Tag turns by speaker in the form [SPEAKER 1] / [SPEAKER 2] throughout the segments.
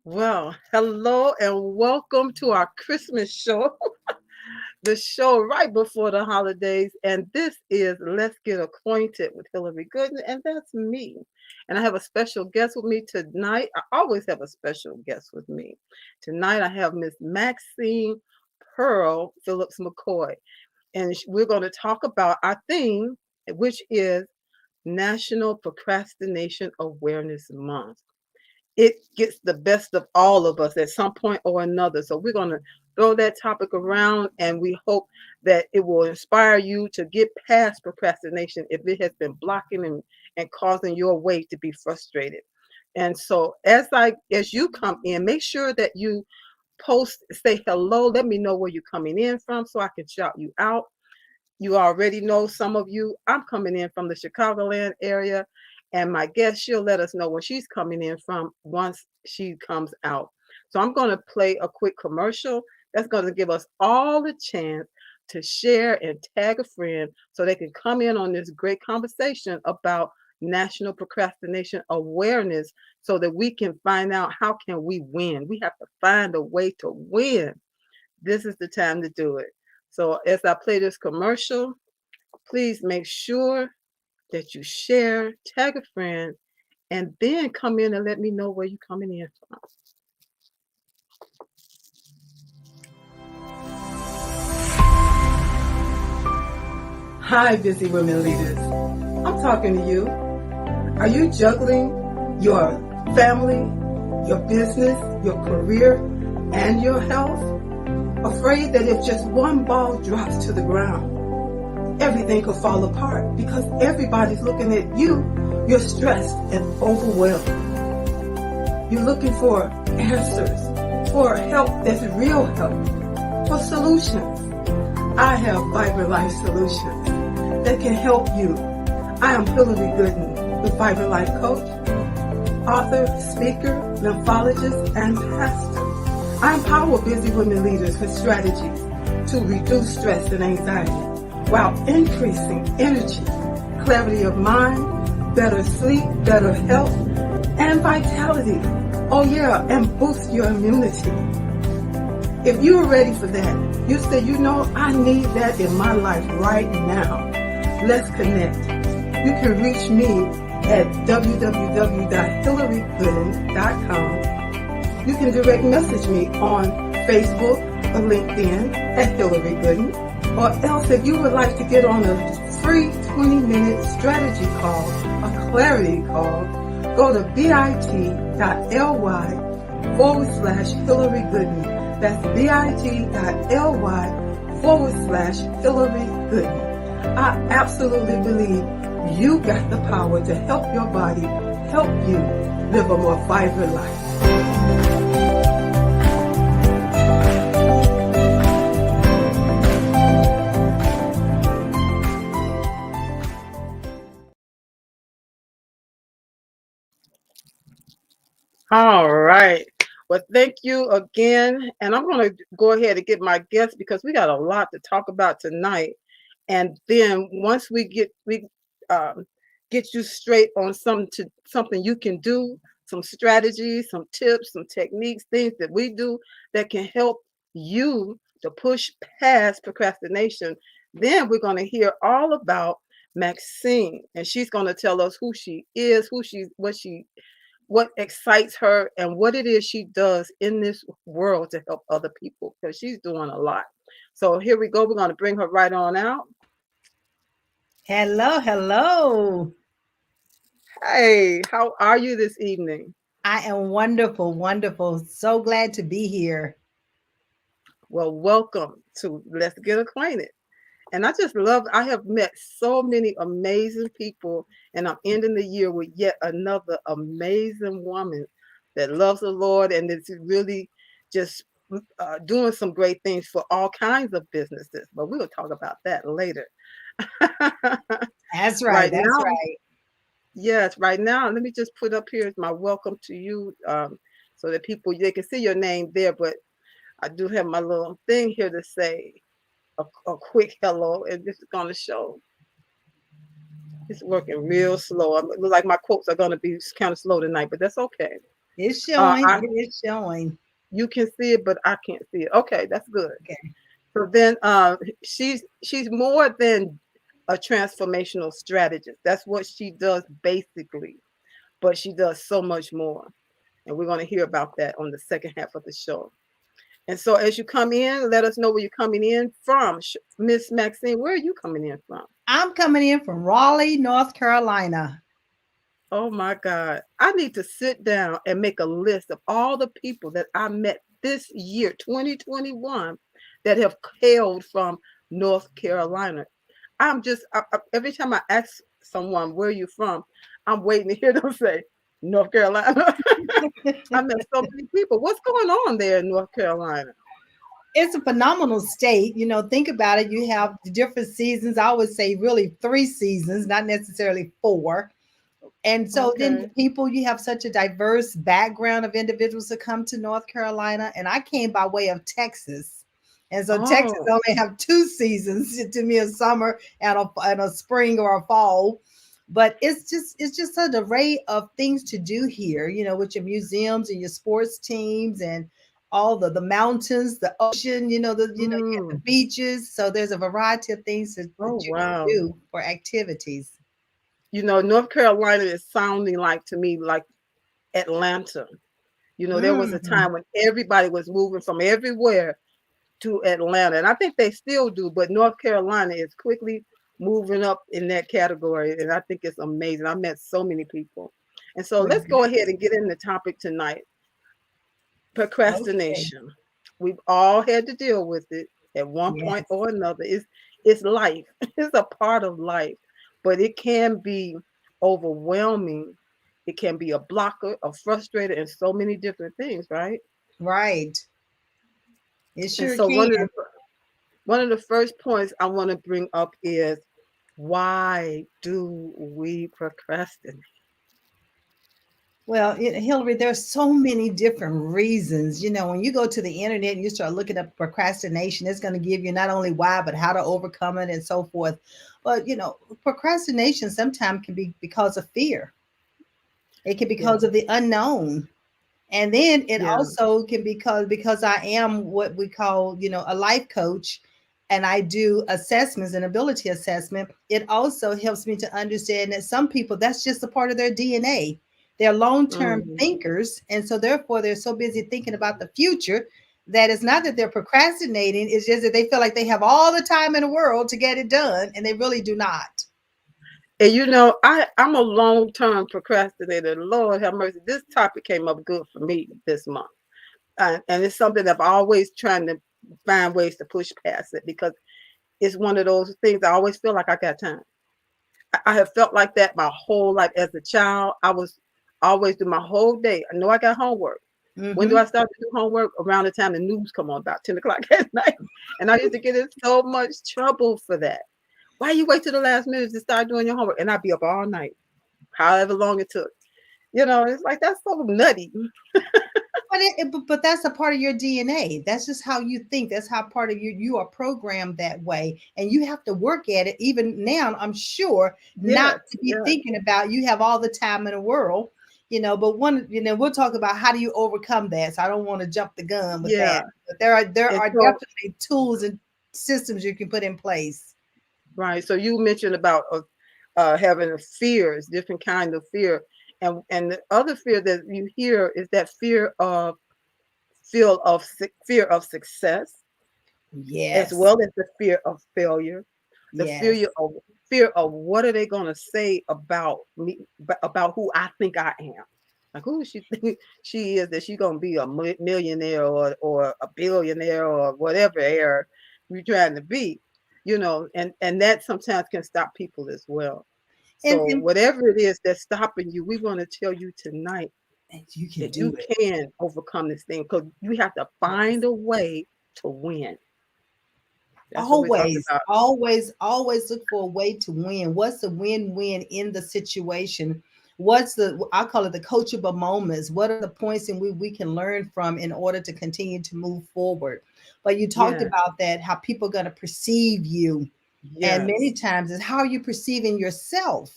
[SPEAKER 1] Well, hello and welcome to our Christmas show, the show right before the holidays. And this is Let's Get Acquainted with Hillary Gooden, and that's me. And I have a special guest with me tonight. I always have a special guest with me. Tonight I have Miss Maxine Pearl Phillips McKoy, and we're going to talk about our theme, which is National Procrastination Awareness Month. It gets the best of all of us at some point or another. So we're going to throw that topic around, and we hope that it will inspire you to get past procrastination if it has been blocking and causing your way to be frustrated. And so as you come in, make sure that you say hello. Let me know where you're coming in from so I can shout you out. You already know some of you. I'm coming in from the Chicagoland area, and my guest, she'll let us know where she's coming in from once she comes out. So I'm going to play a quick commercial that's going to give us all a chance to share and tag a friend so they can come in on this great conversation about National Procrastination Awareness so that we can find out how can we win. We have to find a way to win. This is the time to do it. So as I play this commercial, please make sure that you share, tag a friend, and then come in and let me know where you're coming in from. Hi, busy women leaders. I'm talking to you. Are you juggling your family, your business, your career, and your health? Afraid that if just one ball drops to the ground, everything could fall apart because everybody's looking at you. You're stressed and overwhelmed. You're looking for answers, for help that's real help, for solutions. I have Vibrant Life Solutions that can help you. I am Hillary Gooden, the Vibrant Life Coach, author, speaker, lymphologist, and pastor. I empower busy women leaders with strategies to reduce stress and anxiety while increasing energy, clarity of mind, better sleep, better health, and vitality. Oh yeah, and boost your immunity. If you're ready for that, you say, I need that in my life right now. Let's connect. You can reach me at www.hillarygooden.com. You can direct message me on Facebook or LinkedIn at Hillary Gooden. Or else if you would like to get on a free 20-minute strategy call, a clarity call, go to bit.ly/Hillary Gooden. That's bit.ly/Hillary Gooden. I absolutely believe you got the power to help your body, help you live a more vibrant life. All right. Well, thank you again. And I'm going to go ahead and get my guests because we got a lot to talk about tonight. And then once get you straight on something you can do, some strategies, some tips, some techniques, things that we do that can help you to push past procrastination. Then we're going to hear all about Maxine, and she's going to tell us who she is, what excites her, and what it is she does in this world to help other people, because she's doing a lot. So here we go. We're going to bring her right on out.
[SPEAKER 2] Hello, hello.
[SPEAKER 1] Hey, how are you this evening?
[SPEAKER 2] I am wonderful, wonderful. So glad to be here.
[SPEAKER 1] Well, welcome to Let's Get Acquainted. And I have met so many amazing people, and I'm ending the year with yet another amazing woman that loves the Lord and is really just doing some great things for all kinds of businesses. But we'll talk about that later.
[SPEAKER 2] That's right.
[SPEAKER 1] Right
[SPEAKER 2] That's
[SPEAKER 1] now,
[SPEAKER 2] right.
[SPEAKER 1] yes, right now, let me just put up here my welcome to you so that they can see your name there. But I do have my little thing here to say a quick hello, and this is going to show. It's working real slow. It looks like my quotes are going to be kind of slow tonight, but that's okay.
[SPEAKER 2] It's
[SPEAKER 1] Uh,
[SPEAKER 2] showing.
[SPEAKER 1] I
[SPEAKER 2] It is showing.
[SPEAKER 1] You can see it, but I can't see it. Okay, that's good.
[SPEAKER 2] Okay.
[SPEAKER 1] So then, she's more than a transformational strategist. That's what she does basically, but she does so much more, and we're going to hear about that on the second half of the show. And so, as you come in, let us know where you're coming in from. Miss Maxine, where are you coming in from?
[SPEAKER 2] I'm coming in from Raleigh, North Carolina.
[SPEAKER 1] Oh my God. I need to sit down and make a list of all the people that I met this year, 2021, that have hailed from North Carolina. Every time I ask someone, where are you from? I'm waiting to hear them say, North Carolina. I met so many people. What's going on there in North Carolina?
[SPEAKER 2] It's a phenomenal state. Think about it. You have the different seasons. I would say really 3 seasons, not necessarily 4. And so then the
[SPEAKER 1] Okay.
[SPEAKER 2] people, you have such a diverse background of individuals that come to North Carolina. And I came by way of Texas. And so Texas
[SPEAKER 1] Oh,
[SPEAKER 2] only have 2 seasons to me, a summer and a spring or a fall. But it's just an array of things to do here, with your museums and your sports teams and all the mountains, the ocean, you have the
[SPEAKER 1] mm.
[SPEAKER 2] beaches. So there's a variety of things that
[SPEAKER 1] Oh,
[SPEAKER 2] you can
[SPEAKER 1] wow.
[SPEAKER 2] do for activities.
[SPEAKER 1] North Carolina is sounding like to me like Atlanta. There was a
[SPEAKER 2] Mm.
[SPEAKER 1] time when everybody was moving from everywhere to Atlanta, and I think they still do, but North Carolina is quickly moving up in that category, and I think it's amazing. I met so many people. And so
[SPEAKER 2] Well,
[SPEAKER 1] let's go ahead
[SPEAKER 2] good.
[SPEAKER 1] and get in the topic tonight.
[SPEAKER 2] Okay.
[SPEAKER 1] Procrastination. We've all had to deal with it at one point
[SPEAKER 2] Yes.
[SPEAKER 1] or another. It's life. It's a part of life, but it can be overwhelming. It can be a blocker, a frustrator, and so many different things, right?
[SPEAKER 2] Right. It
[SPEAKER 1] And
[SPEAKER 2] sure
[SPEAKER 1] so
[SPEAKER 2] can.
[SPEAKER 1] one of the first points I want to bring up is, why do we procrastinate?
[SPEAKER 2] Well, Hillary, there's so many different reasons. When you go to the internet and you start looking up procrastination, it's going to give you not only why, but how to overcome it and so forth. But, procrastination sometimes can be because of fear. It can be
[SPEAKER 1] Yeah,
[SPEAKER 2] because of the unknown. And then it
[SPEAKER 1] yeah.
[SPEAKER 2] also can be because I am what we call, a life coach, and I do assessments and ability assessment. It also helps me to understand that some people, that's just a part of their DNA. They're long-term
[SPEAKER 1] Mhm.
[SPEAKER 2] thinkers, and so therefore they're so busy thinking about the future that it's not that they're procrastinating, it's just that they feel like they have all the time in the world to get it done, and they really do not.
[SPEAKER 1] And I'm a long-term procrastinator. Lord have mercy. This topic came up good for me this month. And it's something that I'm always trying to find ways to push past it, because it's one of those things I always feel like I got time. I have felt like that my whole life. As a child, I was always do my whole day. I know I got homework. When do
[SPEAKER 2] Mm-hmm.
[SPEAKER 1] I start to do homework? Around the time the news come on, about 10 o'clock at night. And I used to get in so much trouble for that. Why you wait till the last minute to start doing your homework? And I'd be up all night, however long it took. It's like, that's so nutty.
[SPEAKER 2] But that's a part of your DNA. That's just how you think. That's how part of you are programmed that way, and you have to work at it. Even now, I'm sure not
[SPEAKER 1] Yes,
[SPEAKER 2] to be
[SPEAKER 1] yes,
[SPEAKER 2] thinking about you have all the time in the world. But we'll talk about how do you overcome that. So I don't want to jump the gun with that.
[SPEAKER 1] yeah.
[SPEAKER 2] But there are
[SPEAKER 1] And so,
[SPEAKER 2] definitely tools and systems you can put in place.
[SPEAKER 1] right. So you mentioned about having fears, different kind of fear, and the other fear that you hear is that fear of success, as
[SPEAKER 2] Yes,
[SPEAKER 1] well as the fear of failure, the
[SPEAKER 2] yes,
[SPEAKER 1] fear of what are they going to say about me, about who I think I am. Like, who does she think she is, that she's going to be a millionaire or a billionaire or whatever heir you're trying to be, and that sometimes can stop people as well. So
[SPEAKER 2] and
[SPEAKER 1] whatever it is that's stopping you, we want to tell you tonight
[SPEAKER 2] you can
[SPEAKER 1] that
[SPEAKER 2] do
[SPEAKER 1] you
[SPEAKER 2] it.
[SPEAKER 1] can overcome this thing, because you have to find
[SPEAKER 2] Yes.
[SPEAKER 1] a way to win. That's what we're talking
[SPEAKER 2] Always,
[SPEAKER 1] about.
[SPEAKER 2] always, always look for a way to win. What's the win-win in the situation? I call it the coachable moments. What are the points in we can learn from in order to continue to move forward? But you talked
[SPEAKER 1] Yeah.
[SPEAKER 2] about that, how people are going to perceive you. And many
[SPEAKER 1] Yes.
[SPEAKER 2] times is how are you perceiving yourself?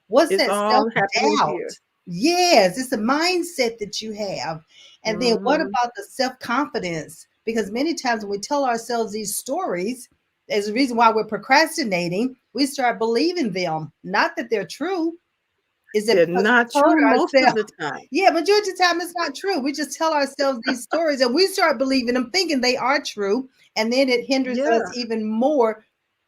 [SPEAKER 2] What's
[SPEAKER 1] It's
[SPEAKER 2] that
[SPEAKER 1] all happening
[SPEAKER 2] self-doubt?
[SPEAKER 1] here.
[SPEAKER 2] Yes, it's a mindset that you have. And then what
[SPEAKER 1] Hmm.
[SPEAKER 2] about the self-confidence? Because many times when we tell ourselves these stories, there's a reason why we're procrastinating. We start believing them. Not that they're true. Is it
[SPEAKER 1] They're
[SPEAKER 2] because
[SPEAKER 1] not
[SPEAKER 2] we told
[SPEAKER 1] true most of
[SPEAKER 2] ourselves?
[SPEAKER 1] the time.
[SPEAKER 2] Yeah, majority of the time it's not true. We just tell ourselves these stories and we start believing them, thinking they are true. And then it hinders us
[SPEAKER 1] Yeah,
[SPEAKER 2] even more.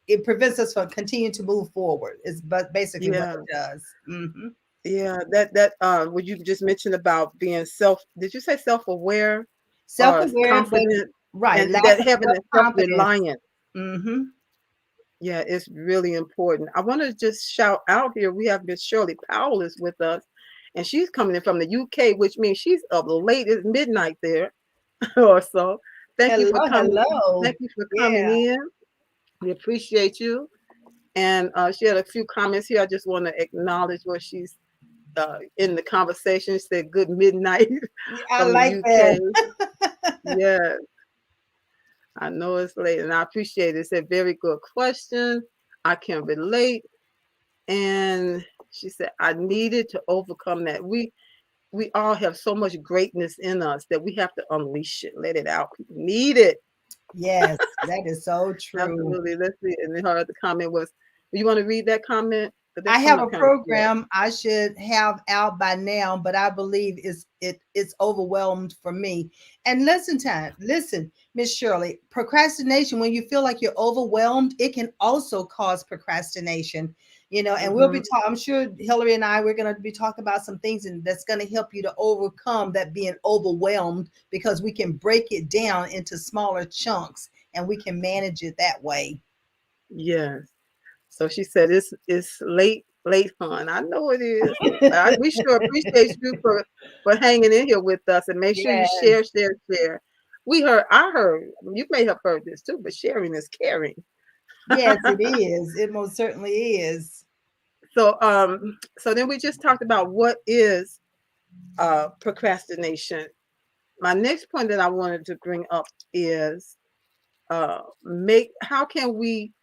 [SPEAKER 2] It prevents us from continuing to move forward. Is but basically what
[SPEAKER 1] yeah,
[SPEAKER 2] it does. Hmm.
[SPEAKER 1] yeah. That what you just mentioned about being self. Did you say self-aware or
[SPEAKER 2] Self-aware, but
[SPEAKER 1] confident,
[SPEAKER 2] right,
[SPEAKER 1] and
[SPEAKER 2] lack
[SPEAKER 1] that
[SPEAKER 2] of
[SPEAKER 1] having that
[SPEAKER 2] self-confidence.
[SPEAKER 1] self-reliance?
[SPEAKER 2] Hmm.
[SPEAKER 1] Yeah, it's really important. I want to just shout out here. We have Miss Shirley Powell is with us, and she's coming in from the UK, which means she's up late. It's midnight there or so. Thank you for
[SPEAKER 2] Hello,
[SPEAKER 1] coming.
[SPEAKER 2] hello.
[SPEAKER 1] Thank you for coming
[SPEAKER 2] Yeah.
[SPEAKER 1] in. We appreciate you. And she had a few comments here. I just want to acknowledge what she's in the conversation. She said, "Good midnight
[SPEAKER 2] I
[SPEAKER 1] from the
[SPEAKER 2] like
[SPEAKER 1] UK."
[SPEAKER 2] that.
[SPEAKER 1] Yeah, I know it's late, and I appreciate it. It's a very good question. I can relate. And she said, "I needed to overcome that. We all have so much greatness in us that we have to unleash it, let it out. People need it."
[SPEAKER 2] Yes, that is so true.
[SPEAKER 1] Absolutely. Let's see. And then her other comment was, "You want to read that comment? But
[SPEAKER 2] I
[SPEAKER 1] that's coming
[SPEAKER 2] have
[SPEAKER 1] up
[SPEAKER 2] a
[SPEAKER 1] kind of slow."
[SPEAKER 2] program I should have out by now, but I believe it's overwhelmed for me. And listen, Miss Shirley, procrastination, when you feel like you're overwhelmed, it can also cause procrastination. And we'll be
[SPEAKER 1] Hmm.
[SPEAKER 2] talking, I'm sure Hillary and I, we're going to be talking about some things and that's going to help you to overcome that being overwhelmed because we can break it down into smaller chunks and we can manage it that way.
[SPEAKER 1] Yes. So she said, it's late, hon. I know it is. We sure appreciate you for hanging in here with us, and make sure you
[SPEAKER 2] Yes.
[SPEAKER 1] share. I heard, you may have heard this too, but sharing is caring.
[SPEAKER 2] Yes, it is. It most certainly is.
[SPEAKER 1] So then we just talked about what is procrastination. My next point that I wanted to bring up is make how can we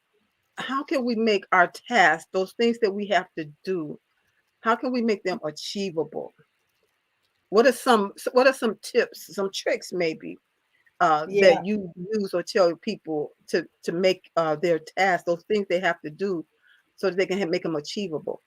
[SPEAKER 1] make our tasks, those things that we have to do, how can we make them achievable? What are some tips, some tricks maybe
[SPEAKER 2] Yeah.
[SPEAKER 1] that you use or tell people to make their tasks, those things they have to do, so that they can make them achievable?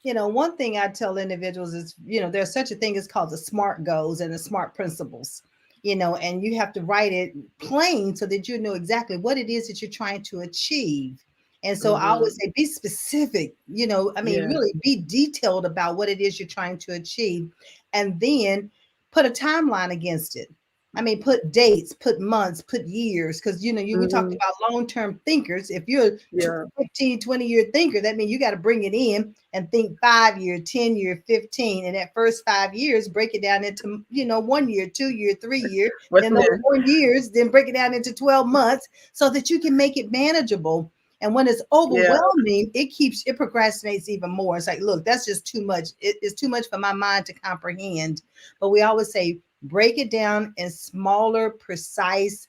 [SPEAKER 2] One thing I tell individuals is, there's such a thing as called the SMART goals and the SMART principles, and you have to write it plain so that you know exactly what it is that you're trying to achieve. And so I always
[SPEAKER 1] Hmm.
[SPEAKER 2] say, be specific, I mean,
[SPEAKER 1] Yeah.
[SPEAKER 2] really be detailed about what it is you're trying to achieve. And then put a timeline against it. I mean, put dates, put months, put years, because, we talked
[SPEAKER 1] Hmm.
[SPEAKER 2] about long-term thinkers. If you're a
[SPEAKER 1] Yeah.
[SPEAKER 2] 15, 20-year thinker, that means you got to bring it in and think 5 year, 10 year, 15. And that first 5 years, break it down into, 1 year, 2 year, 3 year.
[SPEAKER 1] What's
[SPEAKER 2] Then those
[SPEAKER 1] next?
[SPEAKER 2] 4 years, then break it down into 12 months so that you can make it manageable. And when it's
[SPEAKER 1] Yeah.
[SPEAKER 2] overwhelming, it procrastinates even more. It's like, look, that's just too much. It's too much for my mind to comprehend. But we always say, break it down in smaller, precise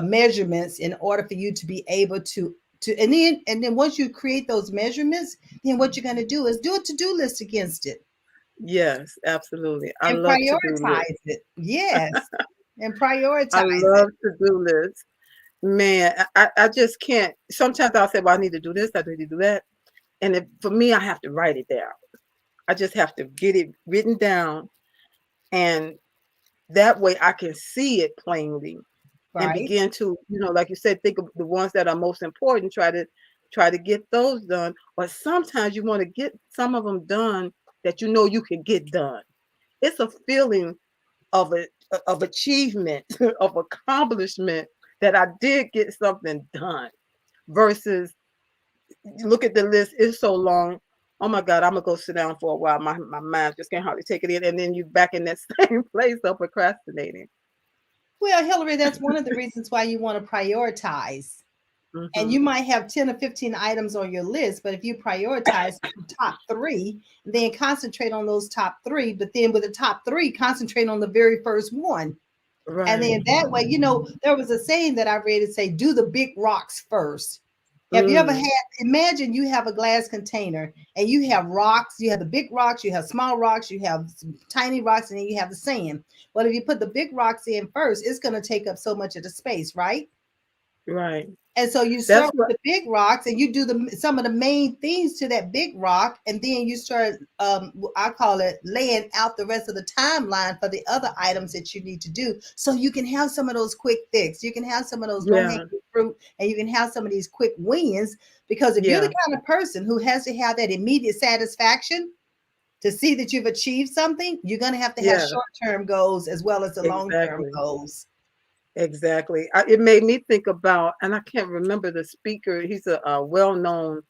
[SPEAKER 2] measurements in order for you to be able to, and then once you create those measurements, then what you're going to do is do a to-do list against it
[SPEAKER 1] Yes, absolutely. I
[SPEAKER 2] and
[SPEAKER 1] love to-do lists.
[SPEAKER 2] prioritize it. Yes, and
[SPEAKER 1] I
[SPEAKER 2] prioritize it.
[SPEAKER 1] love to-do lists. Man, I just can't. Sometimes I'll say, well, I need to do this, I need to do that. And for me, I have to write it down. I just have to get it written down. And that way I can see it plainly and
[SPEAKER 2] Right.
[SPEAKER 1] begin to, like you said, think of the ones that are most important, try to get those done. Or sometimes you want to get some of them done that you can get done. It's a feeling of a of achievement, of accomplishment, that I did get something done, versus look at the list, it's so long. Oh my God, I'm gonna go sit down for a while. My mind just can't hardly take it in. And then you back in that same place of procrastinating.
[SPEAKER 2] Well, Hillary, that's one of the reasons why you want to prioritize. And
[SPEAKER 1] Hmm.
[SPEAKER 2] you might have 10 or 15 items on your list, but if you prioritize the top three, then concentrate on those top three. But then with the top three, concentrate on the very first one. And
[SPEAKER 1] Right.
[SPEAKER 2] then that way, there was a saying that I read it say, do the big rocks first. Have you ever
[SPEAKER 1] Mm,
[SPEAKER 2] had, imagine you have a glass container and you have rocks, you have the big rocks, you have small rocks, you have some tiny rocks, and then you have the sand. Well, if you put the big rocks in first, it's going to take up so much of the space, right?
[SPEAKER 1] right.
[SPEAKER 2] And so you
[SPEAKER 1] That's
[SPEAKER 2] start with
[SPEAKER 1] what.
[SPEAKER 2] the big rocks and you do some of the main things to that big rock, and then you start, I call it laying out the rest of the timeline for the other items that you need to do, so you can have some of those quick fix, you can have some of those low hanging
[SPEAKER 1] Yeah,
[SPEAKER 2] fruit, and you can have some of these quick wins. Because if you're the
[SPEAKER 1] yeah,
[SPEAKER 2] kind of person who has to have that immediate satisfaction to see that you've achieved something, you're going to have
[SPEAKER 1] yeah.
[SPEAKER 2] short-term goals as well as the long-term
[SPEAKER 1] Exactly.
[SPEAKER 2] goals.
[SPEAKER 1] Exactly. It made me think about, and I can't remember the speaker. He's a well-known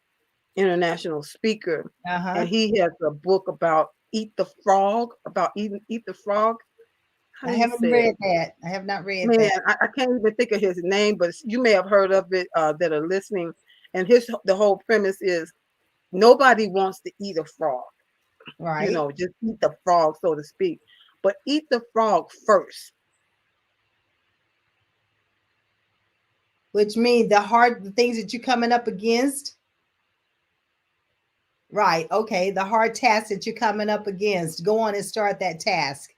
[SPEAKER 1] international speaker,
[SPEAKER 2] Uh-huh.
[SPEAKER 1] and he has a book about eat the frog, about eat the frog. How
[SPEAKER 2] I
[SPEAKER 1] do you
[SPEAKER 2] haven't
[SPEAKER 1] say it?
[SPEAKER 2] read that. I have not read
[SPEAKER 1] Man,
[SPEAKER 2] that.
[SPEAKER 1] I can't even think of his name, but you may have heard of it that are listening. And the whole premise is nobody wants to eat a frog,
[SPEAKER 2] Right.
[SPEAKER 1] just eat the frog, so to speak. But eat the frog first.
[SPEAKER 2] Which means the things that you're coming up against. Right. Okay. The hard task that you're coming up against. Go on and start that task.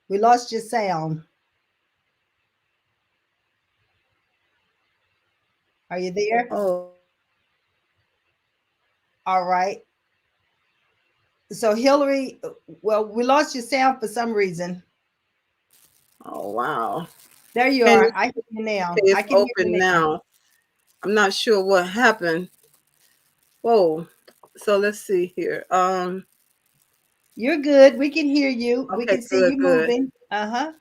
[SPEAKER 2] We lost your sound. Are you there?
[SPEAKER 1] Oh,
[SPEAKER 2] All right. So Hillary, well, we lost your sound for some reason.
[SPEAKER 1] oh wow.
[SPEAKER 2] There you
[SPEAKER 1] Can
[SPEAKER 2] are.
[SPEAKER 1] you
[SPEAKER 2] I hear you now.
[SPEAKER 1] Okay,
[SPEAKER 2] I
[SPEAKER 1] it's
[SPEAKER 2] can hear
[SPEAKER 1] open
[SPEAKER 2] you now.
[SPEAKER 1] now. I'm not sure what happened. Whoa. So let's see here.
[SPEAKER 2] You're good. We can hear you. We
[SPEAKER 1] Okay,
[SPEAKER 2] can see
[SPEAKER 1] good,
[SPEAKER 2] you
[SPEAKER 1] good.
[SPEAKER 2] moving. Uh-huh.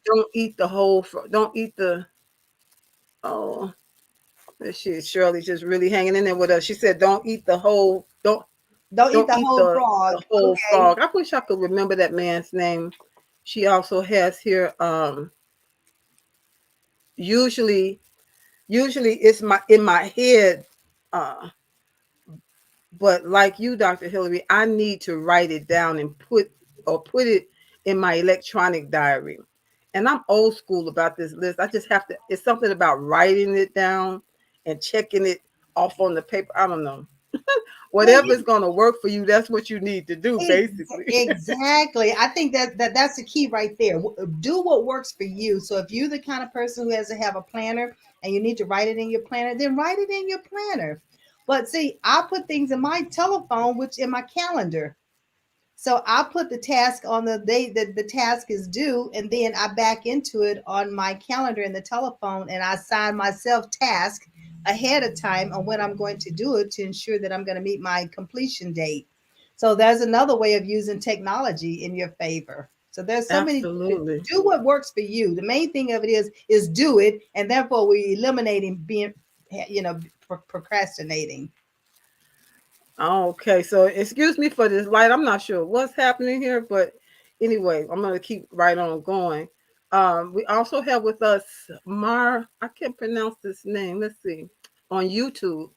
[SPEAKER 1] Don't eat the whole don't eat the oh Shirley's just really hanging in there with us. She said don't eat the whole
[SPEAKER 2] Don't eat
[SPEAKER 1] don't
[SPEAKER 2] the
[SPEAKER 1] eat
[SPEAKER 2] whole frog.
[SPEAKER 1] the whole
[SPEAKER 2] Okay.
[SPEAKER 1] frog. I wish I could remember that man's name. She also has here usually usually it's my in my head uh but like you, Dr. Hillary, I need to write it down and put it in my electronic diary. And I'm old school about this list. I just have to, it's something about writing it down and checking it off on the paper. I don't know.
[SPEAKER 2] Well,
[SPEAKER 1] Whatever's going to work for you, that's what you need to do, basically.
[SPEAKER 2] Exactly. I think that's the key right there. Do what works for you. So if you're the kind of person who has to have a planner and you need to write it in your planner, then write it in your planner. But see, I put things in my telephone, which in my calendar. So I put the task on the day that the task is due, and then I back into it on my calendar in the telephone, and I assign myself task ahead of time on when I'm going to do it to ensure that I'm going to meet my completion date. So there's another way of using technology in your favor. So there's so many.
[SPEAKER 1] Absolutely.
[SPEAKER 2] Do what works for you. The main thing of it is do it, and therefore we eliminating being, procrastinating.
[SPEAKER 1] Okay, so excuse me for this light. I'm not sure what's happening here, but anyway, I'm gonna keep right on going. We also have with us I can't pronounce this name. Let's see. On YouTube.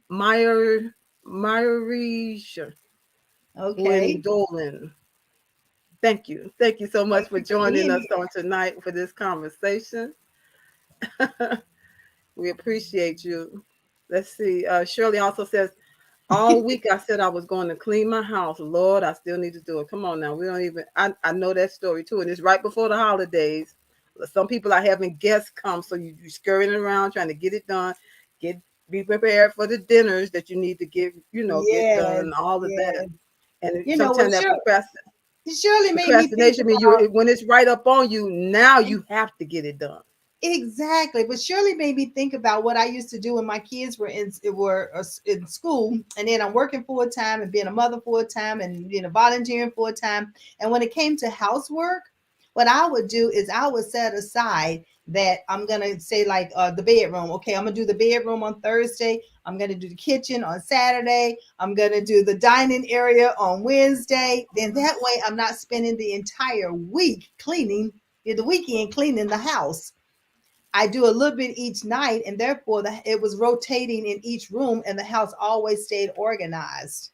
[SPEAKER 1] Meyer Myerisha
[SPEAKER 2] Okay.
[SPEAKER 1] Gwendolyn. Thank you. Thank you so
[SPEAKER 2] Thank
[SPEAKER 1] much for
[SPEAKER 2] you for
[SPEAKER 1] joining
[SPEAKER 2] being
[SPEAKER 1] us
[SPEAKER 2] here.
[SPEAKER 1] on tonight for this conversation. We appreciate you. Let's see. Shirley also says, all week I said I was going to clean my house. Lord, I still need to do it. Come on now. We don't even, I know that story too. And it's right before the holidays. Some people are having guests come. So you scurrying around trying to get it done. Get Be prepared for the dinners that you need to get done
[SPEAKER 2] Yes,
[SPEAKER 1] and all of that.
[SPEAKER 2] yes.
[SPEAKER 1] And
[SPEAKER 2] You know what?
[SPEAKER 1] sometimes that
[SPEAKER 2] Surely made me think
[SPEAKER 1] procrastination means
[SPEAKER 2] about
[SPEAKER 1] when it's right up on you, now you have to get it done.
[SPEAKER 2] exactly, but surely made me think about what I used to do when my kids were in school, and then I'm working full time and being a mother full time and volunteering full time. And when it came to housework, what I would do is I would set aside that I'm gonna say like the bedroom. Okay, I'm gonna do the bedroom on Thursday. I'm gonna do the kitchen on Saturday. I'm gonna do the dining area on Wednesday. Then that way I'm not spending the entire week cleaning the weekend cleaning the house. I do a little bit each night, and therefore it was rotating in each room, and the house always stayed organized.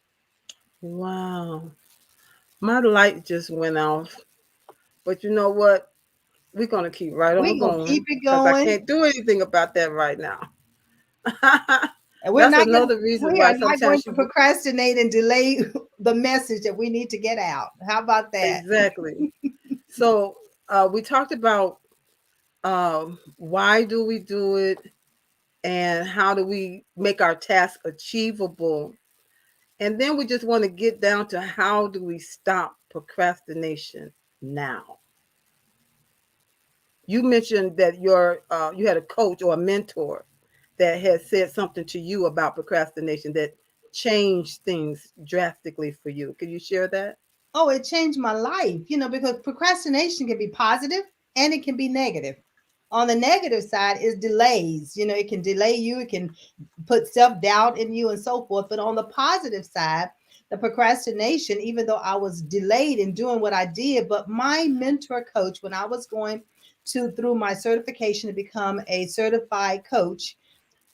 [SPEAKER 1] Wow. My light just went off. But you know what? We're gonna keep right on
[SPEAKER 2] We're going to keep
[SPEAKER 1] going
[SPEAKER 2] it
[SPEAKER 1] because I
[SPEAKER 2] going.
[SPEAKER 1] can't do anything about that right now.
[SPEAKER 2] And we're
[SPEAKER 1] That's
[SPEAKER 2] not going to,
[SPEAKER 1] another reason
[SPEAKER 2] we
[SPEAKER 1] why
[SPEAKER 2] are not going
[SPEAKER 1] sometimes
[SPEAKER 2] to
[SPEAKER 1] you
[SPEAKER 2] procrastinate and delay the message that we need to get out. How about that?
[SPEAKER 1] exactly. So we talked about why do we do it and how do we make our task achievable. And then we just want to get down to how do we stop procrastination now. You mentioned that you had a coach or a mentor that had said something to you about procrastination that changed things drastically for you. Can you share that?
[SPEAKER 2] Oh, it changed my life, because procrastination can be positive and it can be negative. On the negative side is delays. It can delay you, it can put self doubt in you and so forth. But on the positive side, the procrastination, even though I was delayed in doing what I did, but my mentor coach, when I was going to through my certification to become a certified coach,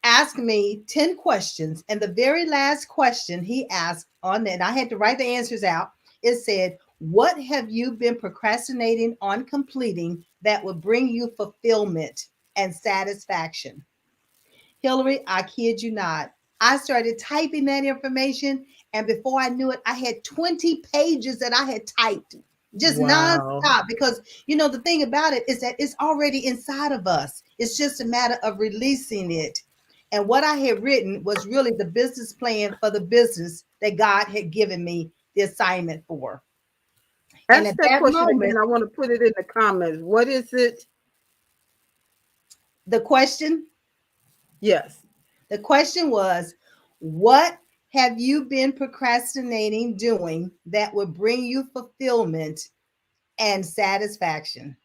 [SPEAKER 2] asked me 10 questions. And the very last question he asked on that, and I had to write the answers out, it said, "What have you been procrastinating on completing that will bring you fulfillment and satisfaction?" Hillary, I kid you not. I started typing that information, and before I knew it, I had 20 pages that I had typed just
[SPEAKER 1] Wow.
[SPEAKER 2] nonstop. Because, the thing about it is that it's already inside of us, it's just a matter of releasing it. And what I had written was really the business plan for the business that God had given me the assignment for. And
[SPEAKER 1] Ask
[SPEAKER 2] at
[SPEAKER 1] that
[SPEAKER 2] that
[SPEAKER 1] question again.
[SPEAKER 2] moment,
[SPEAKER 1] I want to put it in the comments. What is it?
[SPEAKER 2] the question
[SPEAKER 1] Yes.
[SPEAKER 2] The question was, what have you been procrastinating doing that would bring you fulfillment and satisfaction?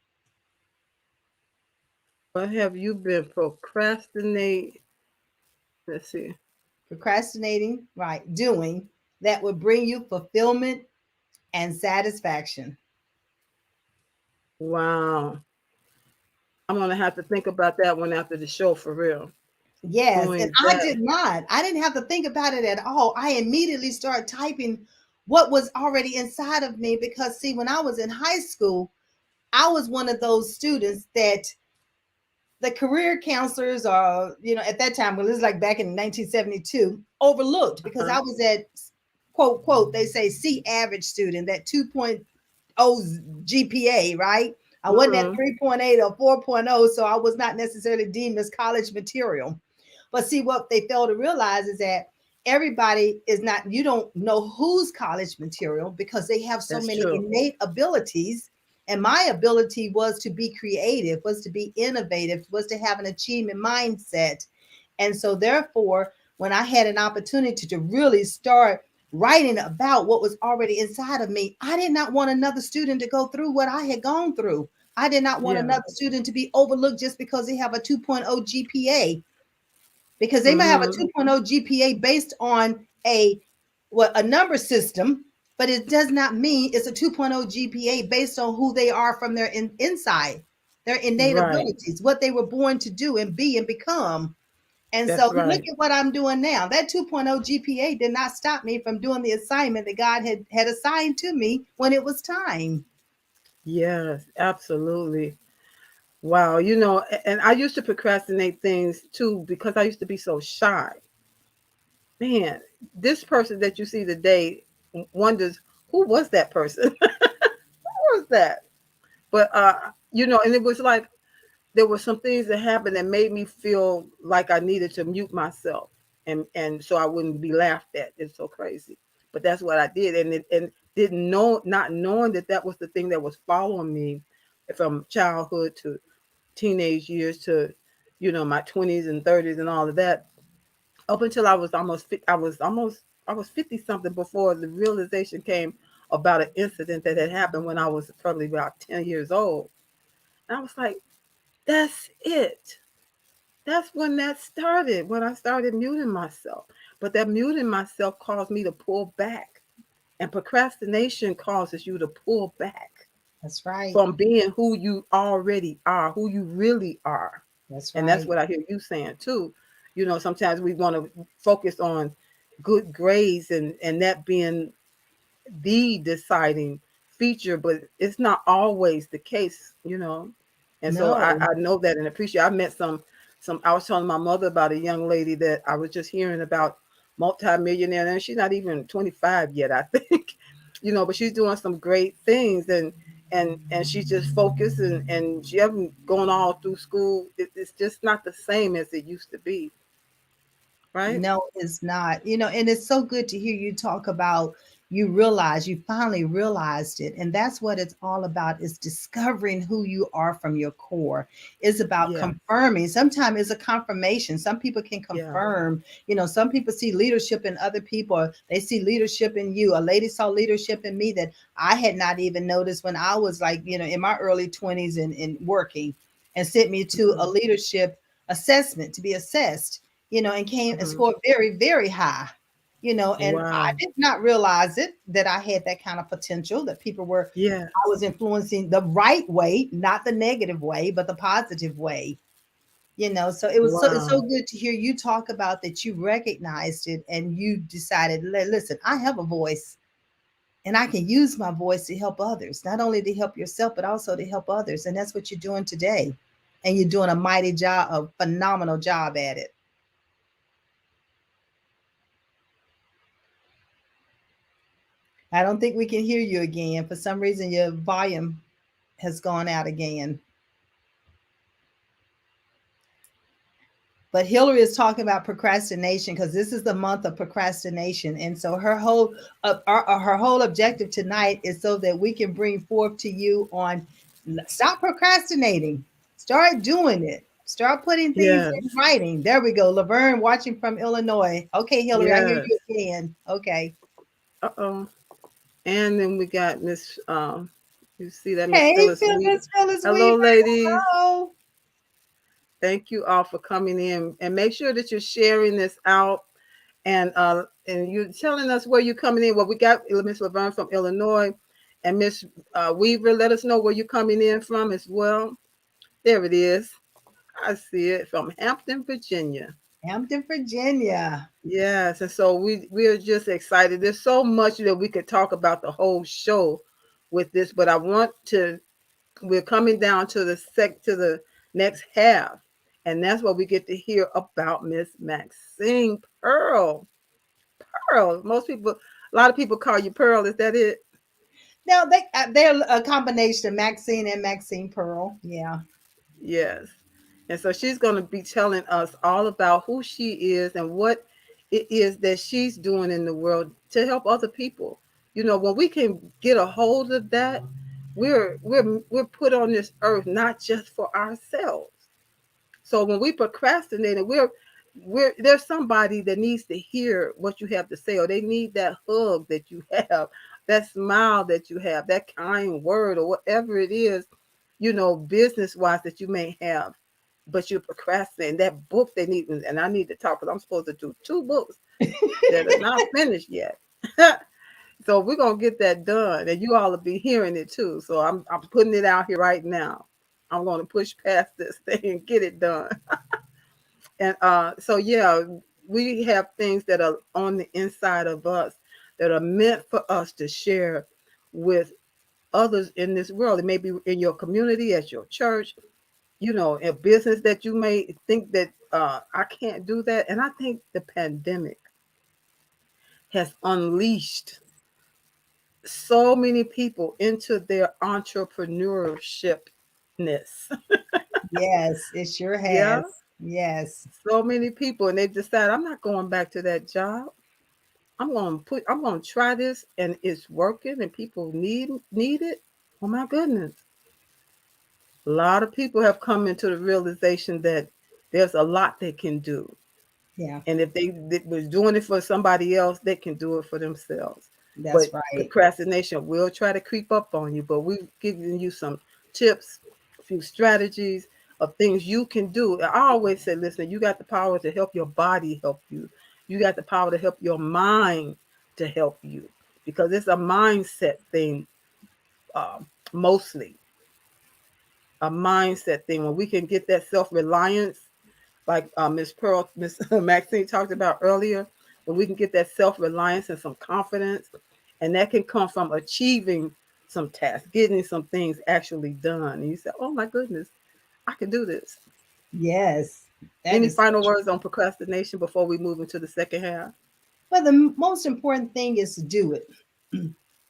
[SPEAKER 1] What have you been procrastinating? Let's see.
[SPEAKER 2] Procrastinating, right, doing that would bring you fulfillment and satisfaction.
[SPEAKER 1] Wow. I'm gonna have to think about that one after the show for real.
[SPEAKER 2] Yes, and
[SPEAKER 1] Doing
[SPEAKER 2] I
[SPEAKER 1] that.
[SPEAKER 2] did not. I didn't have to think about it at all. I immediately started typing what was already inside of me because, see, when I was in high school, I was one of those students that the career counselors are, at that time, well, this is like back in 1972, overlooked because
[SPEAKER 1] Uh-huh.
[SPEAKER 2] I was at quote, quote, they say C average student, that 2.0 GPA, right? I wasn't at
[SPEAKER 1] Mm-hmm.
[SPEAKER 2] 3.8 or 4.0, so I was not necessarily deemed as college material. But see, what they fail to realize is that everybody is not, you don't know who's college material because they have so
[SPEAKER 1] That's
[SPEAKER 2] many
[SPEAKER 1] true.
[SPEAKER 2] innate abilities. And my ability was to be creative, was to be innovative, was to have an achievement mindset. And so, therefore, when I had an opportunity to really start writing about what was already inside of me, I did not want another student to go through what I had gone through. I did not want
[SPEAKER 1] Yeah.
[SPEAKER 2] another student to be overlooked just because they have a 2.0 GPA, because they might have a
[SPEAKER 1] Mm-hmm.
[SPEAKER 2] 2.0 GPA based on a number system, but it does not mean it's a 2.0 GPA based on who they are from their inside, their innate
[SPEAKER 1] Right.
[SPEAKER 2] abilities, what they were born to do and be and become. And so
[SPEAKER 1] That's
[SPEAKER 2] look
[SPEAKER 1] right.
[SPEAKER 2] at what I'm doing now. That 2.0 GPA did not stop me from doing the assignment that God had assigned to me when it was time.
[SPEAKER 1] Yes, absolutely. Wow. And I used to procrastinate things too because I used to be so shy. Man, this person that you see today wonders who was that person? Who was that? But and it was like there were some things that happened that made me feel like I needed to mute myself and so I wouldn't be laughed at. It's so crazy. But that's what I did and didn't know not knowing that that was the thing that was following me from childhood to teenage years to my 20s and 30s and all of that up until I was 50 something before the realization came about an incident that had happened when I was probably about 10 years old. And I was like, that's it. That's when that started, when I started muting myself. But that muting myself caused me to pull back. And procrastination causes you to pull back
[SPEAKER 2] That's right.
[SPEAKER 1] from being who you already are, who you really are.
[SPEAKER 2] That's
[SPEAKER 1] And that's
[SPEAKER 2] right.
[SPEAKER 1] what I hear you saying too. Sometimes we want to focus on good grades and that being the deciding feature, but it's not always the case. And so
[SPEAKER 2] No.
[SPEAKER 1] I know that and appreciate. I met some. I was telling my mother about a young lady that I was just hearing about, multimillionaire, and she's not even 25 yet, I think. But she's doing some great things, and she's just focused, and she hasn't gone all through school. It's just not the same as it used to be, right?
[SPEAKER 2] No, it's not. And it's so good to hear you talk about you finally realized it. And that's what it's all about is discovering who you are from your core. It's about
[SPEAKER 1] Yeah,
[SPEAKER 2] confirming. Sometimes it's a confirmation. Some people can
[SPEAKER 1] yeah.
[SPEAKER 2] confirm, some people see leadership in other people. Or they see leadership in you. A lady saw leadership in me that I had not even noticed when I was like, in my early 20s and working, and sent me to a
[SPEAKER 1] Hmm.
[SPEAKER 2] leadership assessment to be assessed, and came and
[SPEAKER 1] Hmm.
[SPEAKER 2] scored very, very high, and I
[SPEAKER 1] Wow.
[SPEAKER 2] did not realize it that I had that kind of potential, that people were,
[SPEAKER 1] Yes.
[SPEAKER 2] I was influencing the right way, not the negative way, but the positive way. So it's so
[SPEAKER 1] Wow.
[SPEAKER 2] good to hear you talk about that. You recognized it and you decided, listen, I have a voice and I can use my voice to help others, not only to help yourself, but also to help others. And that's what you're doing today. And you're doing a mighty job, a phenomenal job at it. I don't think we can hear you again. For some reason, your volume has gone out again. But Hillary is talking about procrastination because this is the month of procrastination, and so her whole objective tonight is so that we can bring forth to you on stop procrastinating, start doing it, start putting things
[SPEAKER 1] Yes.
[SPEAKER 2] in writing. There we go, Laverne watching from Illinois. Okay, Hillary, I hear
[SPEAKER 1] Yes.
[SPEAKER 2] you again. Okay,
[SPEAKER 1] Uh-oh. And then we got Miss you see that Miss
[SPEAKER 2] hey,
[SPEAKER 1] Phyllis Weaver.
[SPEAKER 2] Phyllis
[SPEAKER 1] Hello,
[SPEAKER 2] Weaver.
[SPEAKER 1] ladies.
[SPEAKER 2] Hello.
[SPEAKER 1] Thank you all for coming in. And make sure that you're sharing this out, and you're telling us where you're coming in. Well, we got Miss Laverne from Illinois, and Miss Weaver, let us know where you're coming in from as well. There it is. I see it from Hampton, Virginia.
[SPEAKER 2] Hampton, Virginia.
[SPEAKER 1] Yes, and so we're just excited. There's so much that we could talk about the whole show with this, but I want to. We're coming down to the next half, and that's what we get to hear about Miss Maxine Pearl. Pearl. A lot of people call you Pearl. Is that it?
[SPEAKER 2] Now they're a combination of Maxine and Maxine Pearl. Yeah,
[SPEAKER 1] Yes. And so she's going to be telling us all about who she is and what it is that she's doing in the world to help other people. When we can get a hold of that, we're put on this earth not just for ourselves. So when we procrastinate, and we're there's somebody that needs to hear what you have to say, or they need that hug that you have, that smile that you have, that kind word, or whatever it is, business wise that you may have, but you're procrastinating. That book they need, and I need to talk because I'm supposed to do two books that are not finished yet. So we're gonna get that done, and you all will be hearing it too. So I'm putting it out here right now. I'm gonna push past this thing and get it done. And so yeah, we have things that are on the inside of us that are meant for us to share with others in this world. It may be in your community, at your church, a business that you may think that I can't do that. And I think the pandemic has unleashed so many people into their entrepreneurshipness.
[SPEAKER 2] yes, it sure
[SPEAKER 1] Yeah,
[SPEAKER 2] has. Yes,
[SPEAKER 1] so many people, and they've decided I'm not going back to that job. I'm going to try this, and it's working, and people need it. Oh my goodness. A lot of people have come into the realization that there's a lot they can do.
[SPEAKER 2] yeah,
[SPEAKER 1] And if they was doing it for somebody else, they can do it for themselves.
[SPEAKER 2] that's
[SPEAKER 1] But
[SPEAKER 2] right.
[SPEAKER 1] procrastination will try to creep up on you. But we've given you some tips, a few strategies of things you can do. I always say, listen, you got the power to help your body help you. You got the power to help your mind to help you, because it's a mindset thing, mostly a mindset thing. When we can get that self reliance, like Miss Maxine talked about earlier, when we can get that self reliance and some confidence, and that can come from achieving some tasks, getting some things actually done. And you say, "Oh my goodness!" I can do this.
[SPEAKER 2] Yes, that
[SPEAKER 1] Any
[SPEAKER 2] is so
[SPEAKER 1] final
[SPEAKER 2] true.
[SPEAKER 1] words on procrastination before we move into the second half?
[SPEAKER 2] But the most important thing is to do it.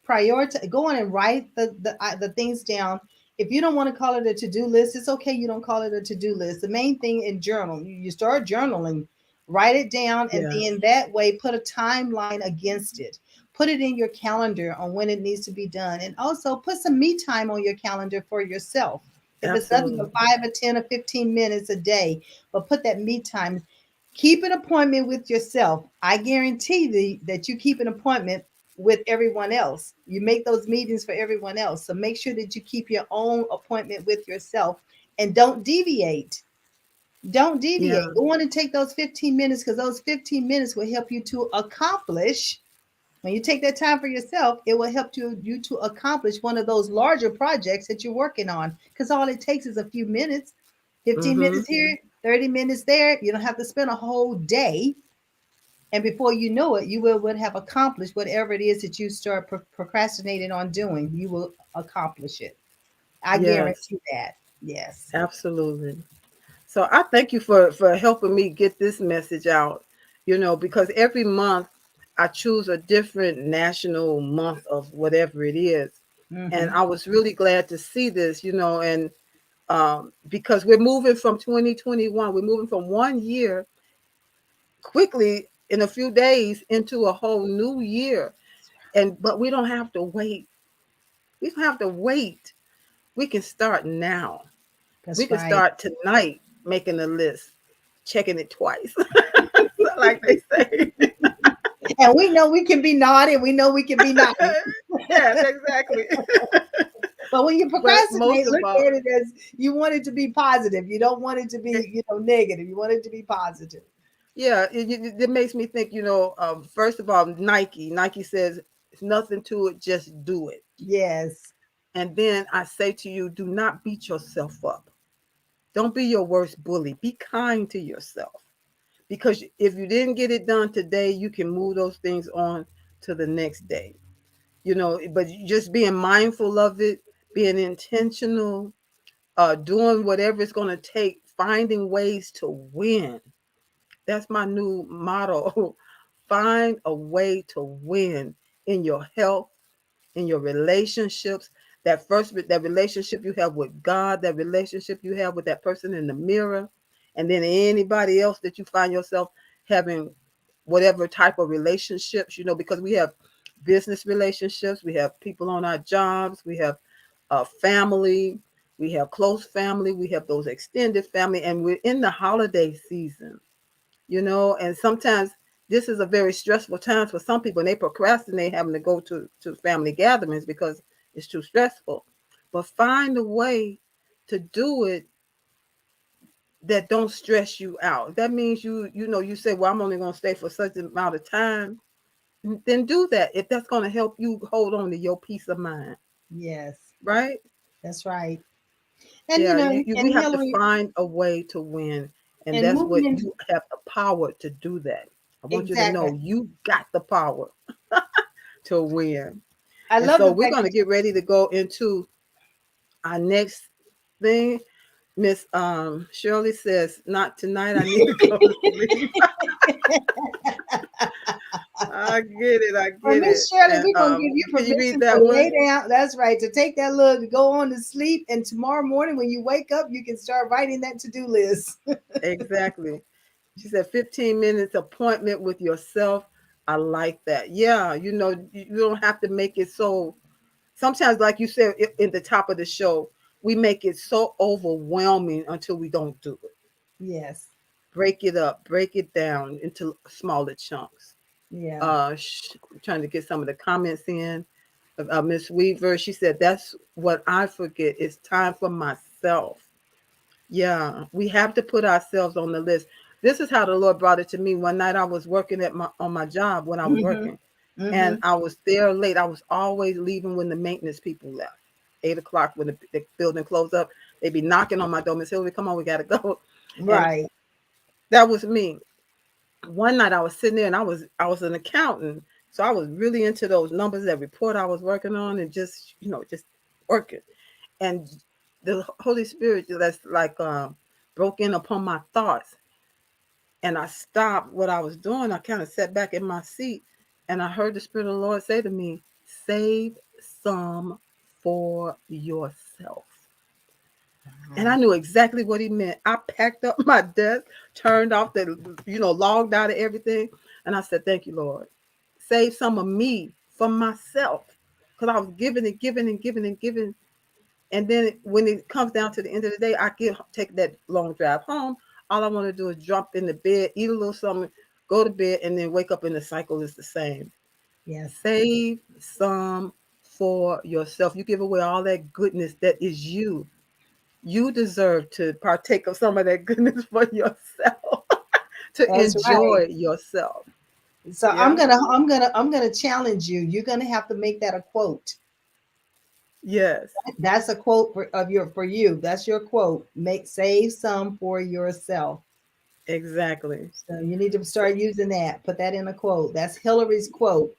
[SPEAKER 2] Prioritize. Go on and write the things down. If you don't want to call it a to-do list, it's okay. You don't call it a to-do list. The main thing in journal, you start journaling, write it down, and
[SPEAKER 1] Yes.
[SPEAKER 2] then that way put a timeline against it. Put it in your calendar on when it needs to be done, and also put some me time on your calendar for yourself. If it's nothing but
[SPEAKER 1] Absolutely.
[SPEAKER 2] 5 or 10 or 15 minutes a day, but put that me time. Keep an appointment with yourself. I guarantee that you keep an appointment with everyone else. You make those meetings for everyone else. So make sure that you keep your own appointment with yourself and don't deviate. Don't
[SPEAKER 1] Yeah.
[SPEAKER 2] deviate. Go on and take those 15 minutes because those 15 minutes will help you to accomplish. When you take that time for yourself, it will help you to accomplish one of those larger projects that you're working on. Because all it takes is a few minutes, 15
[SPEAKER 1] Mm-hmm.
[SPEAKER 2] minutes here, 30 minutes there. You don't have to spend a whole day, and before you know it, you will have accomplished whatever it is that you start procrastinating on doing. You will accomplish it. I
[SPEAKER 1] Yes.
[SPEAKER 2] guarantee that. Yes.
[SPEAKER 1] Absolutely. So I thank you for helping me get this message out. Because every month I choose a different national month of whatever it is, and
[SPEAKER 2] Mm-hmm.
[SPEAKER 1] I was really glad to see this. And because we're moving from 2021, we're moving from one year quickly in a few days into a whole new year, but we don't have to wait. We don't have to wait. We can start now. We
[SPEAKER 2] That's
[SPEAKER 1] can
[SPEAKER 2] right.
[SPEAKER 1] start tonight making a list, checking it twice, like they say.
[SPEAKER 2] And we know we can be naughty. We know we can be nice.
[SPEAKER 1] Yes, exactly.
[SPEAKER 2] But when you
[SPEAKER 1] But most
[SPEAKER 2] procrastinate,
[SPEAKER 1] of
[SPEAKER 2] look
[SPEAKER 1] all,
[SPEAKER 2] at it as you want it to be positive. You don't want it to
[SPEAKER 1] it,
[SPEAKER 2] be, negative. You want it to be positive.
[SPEAKER 1] yeah, it makes me think. First of all, Nike says it's nothing to it, just do it.
[SPEAKER 2] Yes.
[SPEAKER 1] And then I say to you, do not beat yourself up. Don't be your worst bully. Be kind to yourself. Because if you didn't get it done today, you can move those things on to the next day. But just being mindful of it, being intentional, doing whatever it's going to take, finding ways to win. That's my new motto. Find a way to win in your health, in your relationships. That relationship you have with God, that relationship you have with that person in the mirror, and then anybody else that you find yourself having whatever type of relationships, because we have business relationships, we have people on our jobs, we have family, we have close family, we have those extended family, and we're in the holiday season, and sometimes this is a very stressful time for some people, and they procrastinate having to go to family gatherings because it's too stressful. But find a way to do it that don't stress you out. That means you say, well, I'm only going to stay for such an amount of time. Then do that if that's going to help you hold on to your peace of mind,
[SPEAKER 2] Yes.
[SPEAKER 1] right?
[SPEAKER 2] That's right. And
[SPEAKER 1] Yeah, we
[SPEAKER 2] and
[SPEAKER 1] have to
[SPEAKER 2] Hillary,
[SPEAKER 1] find a way to win, and
[SPEAKER 2] and
[SPEAKER 1] that's
[SPEAKER 2] moving
[SPEAKER 1] what
[SPEAKER 2] into
[SPEAKER 1] you have the power to do that. I want you to
[SPEAKER 2] exactly.
[SPEAKER 1] know you got the power to win.
[SPEAKER 2] I
[SPEAKER 1] And
[SPEAKER 2] love
[SPEAKER 1] so
[SPEAKER 2] the
[SPEAKER 1] we're
[SPEAKER 2] fact
[SPEAKER 1] going
[SPEAKER 2] that
[SPEAKER 1] to get ready to go into our next thing. Miss Shirley says, "Not tonight. I need to go to sleep." I get it. I
[SPEAKER 2] well,
[SPEAKER 1] get it.
[SPEAKER 2] Miss Shirley,
[SPEAKER 1] And
[SPEAKER 2] we're gonna give you
[SPEAKER 1] can you read
[SPEAKER 2] permission to
[SPEAKER 1] that one?
[SPEAKER 2] lay down. That's right, to take that look, to go on to sleep, and tomorrow morning when you wake up, you can start writing that to-do list.
[SPEAKER 1] Exactly. She said 15 minutes appointment with yourself. I like that. Yeah, you don't have to make it so. Sometimes, like you said in the top of the show, we make it so overwhelming until we don't do it.
[SPEAKER 2] Yes.
[SPEAKER 1] Break it up, break it down into smaller chunks.
[SPEAKER 2] Yeah.
[SPEAKER 1] Trying to get some of the comments in. Miss Weaver, she said, that's what I forget. It's time for myself. Yeah, we have to put ourselves on the list. This is how the Lord brought it to me. One night I was working on my job when I was
[SPEAKER 2] Mm-hmm.
[SPEAKER 1] working, and
[SPEAKER 2] Mm-hmm.
[SPEAKER 1] I was there late. I was always leaving when the maintenance people left. 8 o'clock when the building closed up, they'd be knocking on my door. Miss Hillary, come on, we gotta go. And
[SPEAKER 2] Right.
[SPEAKER 1] that was me. One night I was sitting there, and I was an accountant, so I was really into those numbers, that report I was working on, and just working. And the Holy Spirit that's like broke in upon my thoughts, and I stopped what I was doing. I kind of sat back in my seat, and I heard the Spirit of the Lord say to me, "Save some for yourself." And I knew exactly what he meant. I packed up my desk, turned off the, logged out of everything. And I said, "Thank you, Lord. Save some of me from myself." Because I was giving and giving and giving and giving. And then when it comes down to the end of the day, take that long drive home. All I want to do is drop in the bed, eat a little something, go to bed, and then wake up, and the cycle is the same.
[SPEAKER 2] Yes.
[SPEAKER 1] Save some for yourself. You give away all that goodness that is you. You deserve to partake of some of that goodness for yourself, to
[SPEAKER 2] That's right.
[SPEAKER 1] enjoy yourself.
[SPEAKER 2] So
[SPEAKER 1] Yeah.
[SPEAKER 2] I'm gonna challenge you. You're gonna have to make that a quote.
[SPEAKER 1] Yes.
[SPEAKER 2] That's a quote for you. That's your quote. Save some for yourself.
[SPEAKER 1] Exactly.
[SPEAKER 2] So you need to
[SPEAKER 1] So,
[SPEAKER 2] start using that. Put that in a quote. That's Hillary's quote.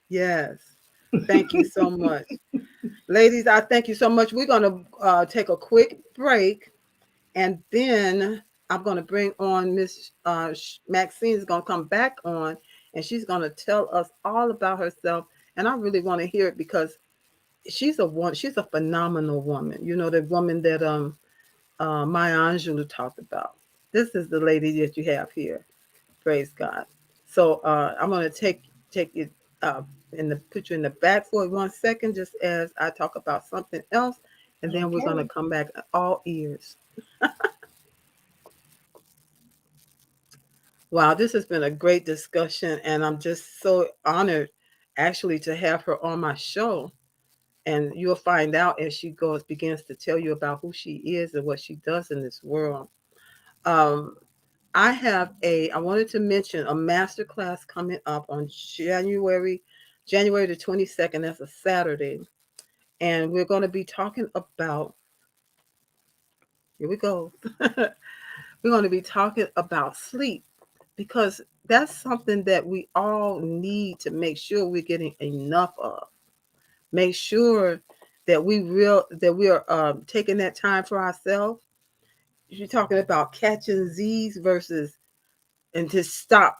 [SPEAKER 1] yes. Thank you so much. Ladies, I thank you so much. We're going to take a quick break, and then I'm going to bring on Miss Maxine is going to come back on, and she's going to tell us all about herself. And I really want to hear it because she's a phenomenal woman. You know, the woman that Maya Angelou talked about. This is the lady that you have here. Praise God. So I'm going to take it uh, put you in the back for 1 second, just as I talk about something else, and then we're going to
[SPEAKER 2] Okay.
[SPEAKER 1] come back all ears. Wow, this has been a great discussion, and I'm just so honored, actually, to have her on my show. And you'll find out as she begins to tell you about who she is and what she does in this world. Um, I wanted to mention a master class coming up on January the 22nd. That's a Saturday. And we're going to be talking about, here we go. We're going to be talking about sleep, because that's something that we all need to make sure we're getting enough of. Make sure that we are taking that time for ourselves. You're talking about catching Z's versus, and to stop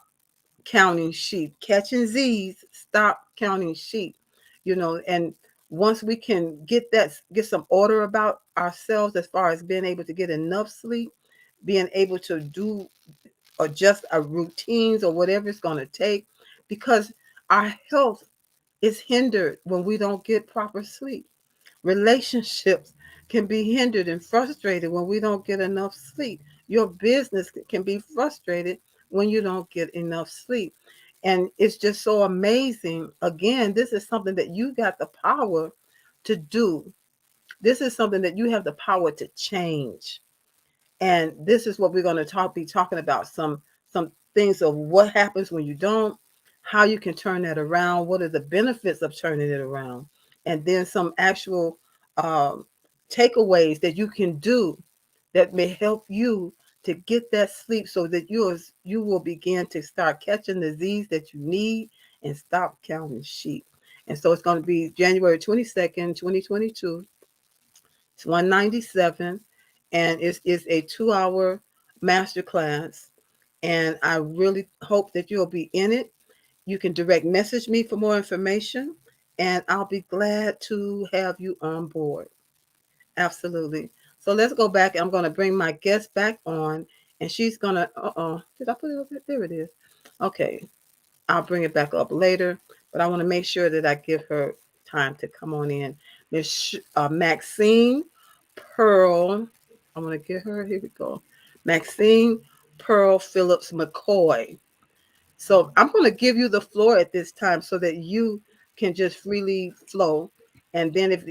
[SPEAKER 1] counting sheep. Catching Z's, stop counting sheep. And once we can get some order about ourselves as far as being able to get enough sleep, being able to do or just our routines or whatever it's going to take, because our health is hindered when we don't get proper sleep. Relationships can be hindered and frustrated when we don't get enough sleep. Your business can be frustrated when you don't get enough sleep. And it's just so amazing. Again, this is something that you got the power to do. This is something that you have the power to change. And this is what we're going to be talking about, some things of what happens when you don't, how you can turn that around, what are the benefits of turning it around, and then some actual um, takeaways that you can do that may help you to get that sleep, so that you will begin to start catching the Z's that you need and stop counting sheep. And so it's going to be January 22nd, 2022. It's 197, and it's a 2-hour master class. And I really hope that you'll be in it. You can direct message me for more information, and I'll be glad to have you on board. Absolutely. So let's go back. I'm going to bring my guest back on, and she's going to, did I put it up there? There it is. Okay. I'll bring it back up later, but I want to make sure that I give her time to come on in. Miss Maxine Pearl. I'm going to get her. Here we go. Maxine Pearl Phillips McKoy. So I'm going to give you the floor at this time so that you can just freely flow. And then, if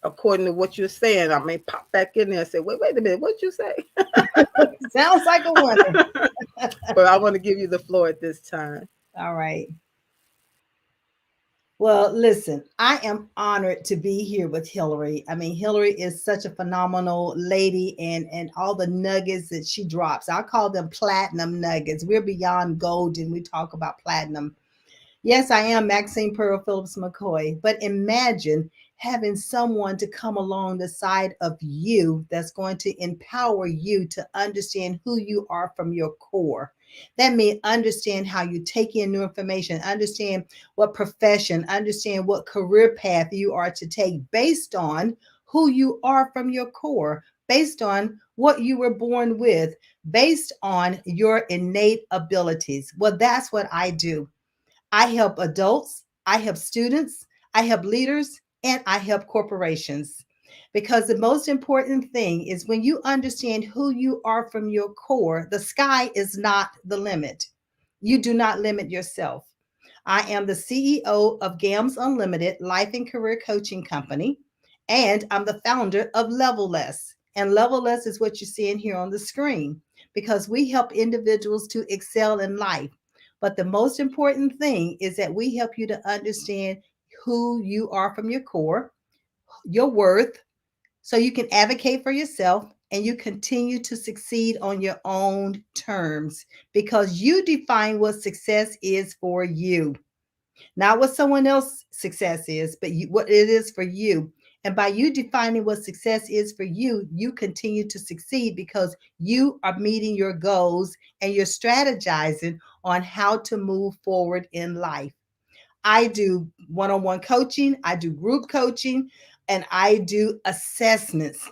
[SPEAKER 1] according to what you're saying, I may pop back in there and say, wait a minute, what'd you say?
[SPEAKER 2] Sounds like a winner.
[SPEAKER 1] But I want to give you the floor at this time.
[SPEAKER 2] All right. Well, listen, I am honored to be here with Hillary. I mean, Hillary is such a phenomenal lady, and all the nuggets that she drops. I call them platinum nuggets. We're beyond golden. We talk about platinum. Yes, I am Maxine Pearl Phillips McKoy, but imagine having someone to come along the side of you that's going to empower you to understand who you are from your core. That means understand how you take in new information, understand what profession, understand what career path you are to take based on who you are from your core, based on what you were born with, based on your innate abilities. Well, that's what I do. I help adults, I help students, I help leaders, and I help corporations. Because the most important thing is when you understand who you are from your core, the sky is not the limit. You do not limit yourself. I am the CEO of GAMS Unlimited Life and Career Coaching Company, and I'm the founder of Levelless. And Levelless is what you're seeing here on the screen because we help individuals to excel in life. But the most important thing is that we help you to understand who you are from your core, your worth, so you can advocate for yourself and you continue to succeed on your own terms because you define what success is for you, not what someone else's success is, but what it is for you. And by you defining what success is for you, you continue to succeed because you are meeting your goals and you're strategizing on how to move forward in life. I do one on one coaching, I do group coaching, and I do assessments.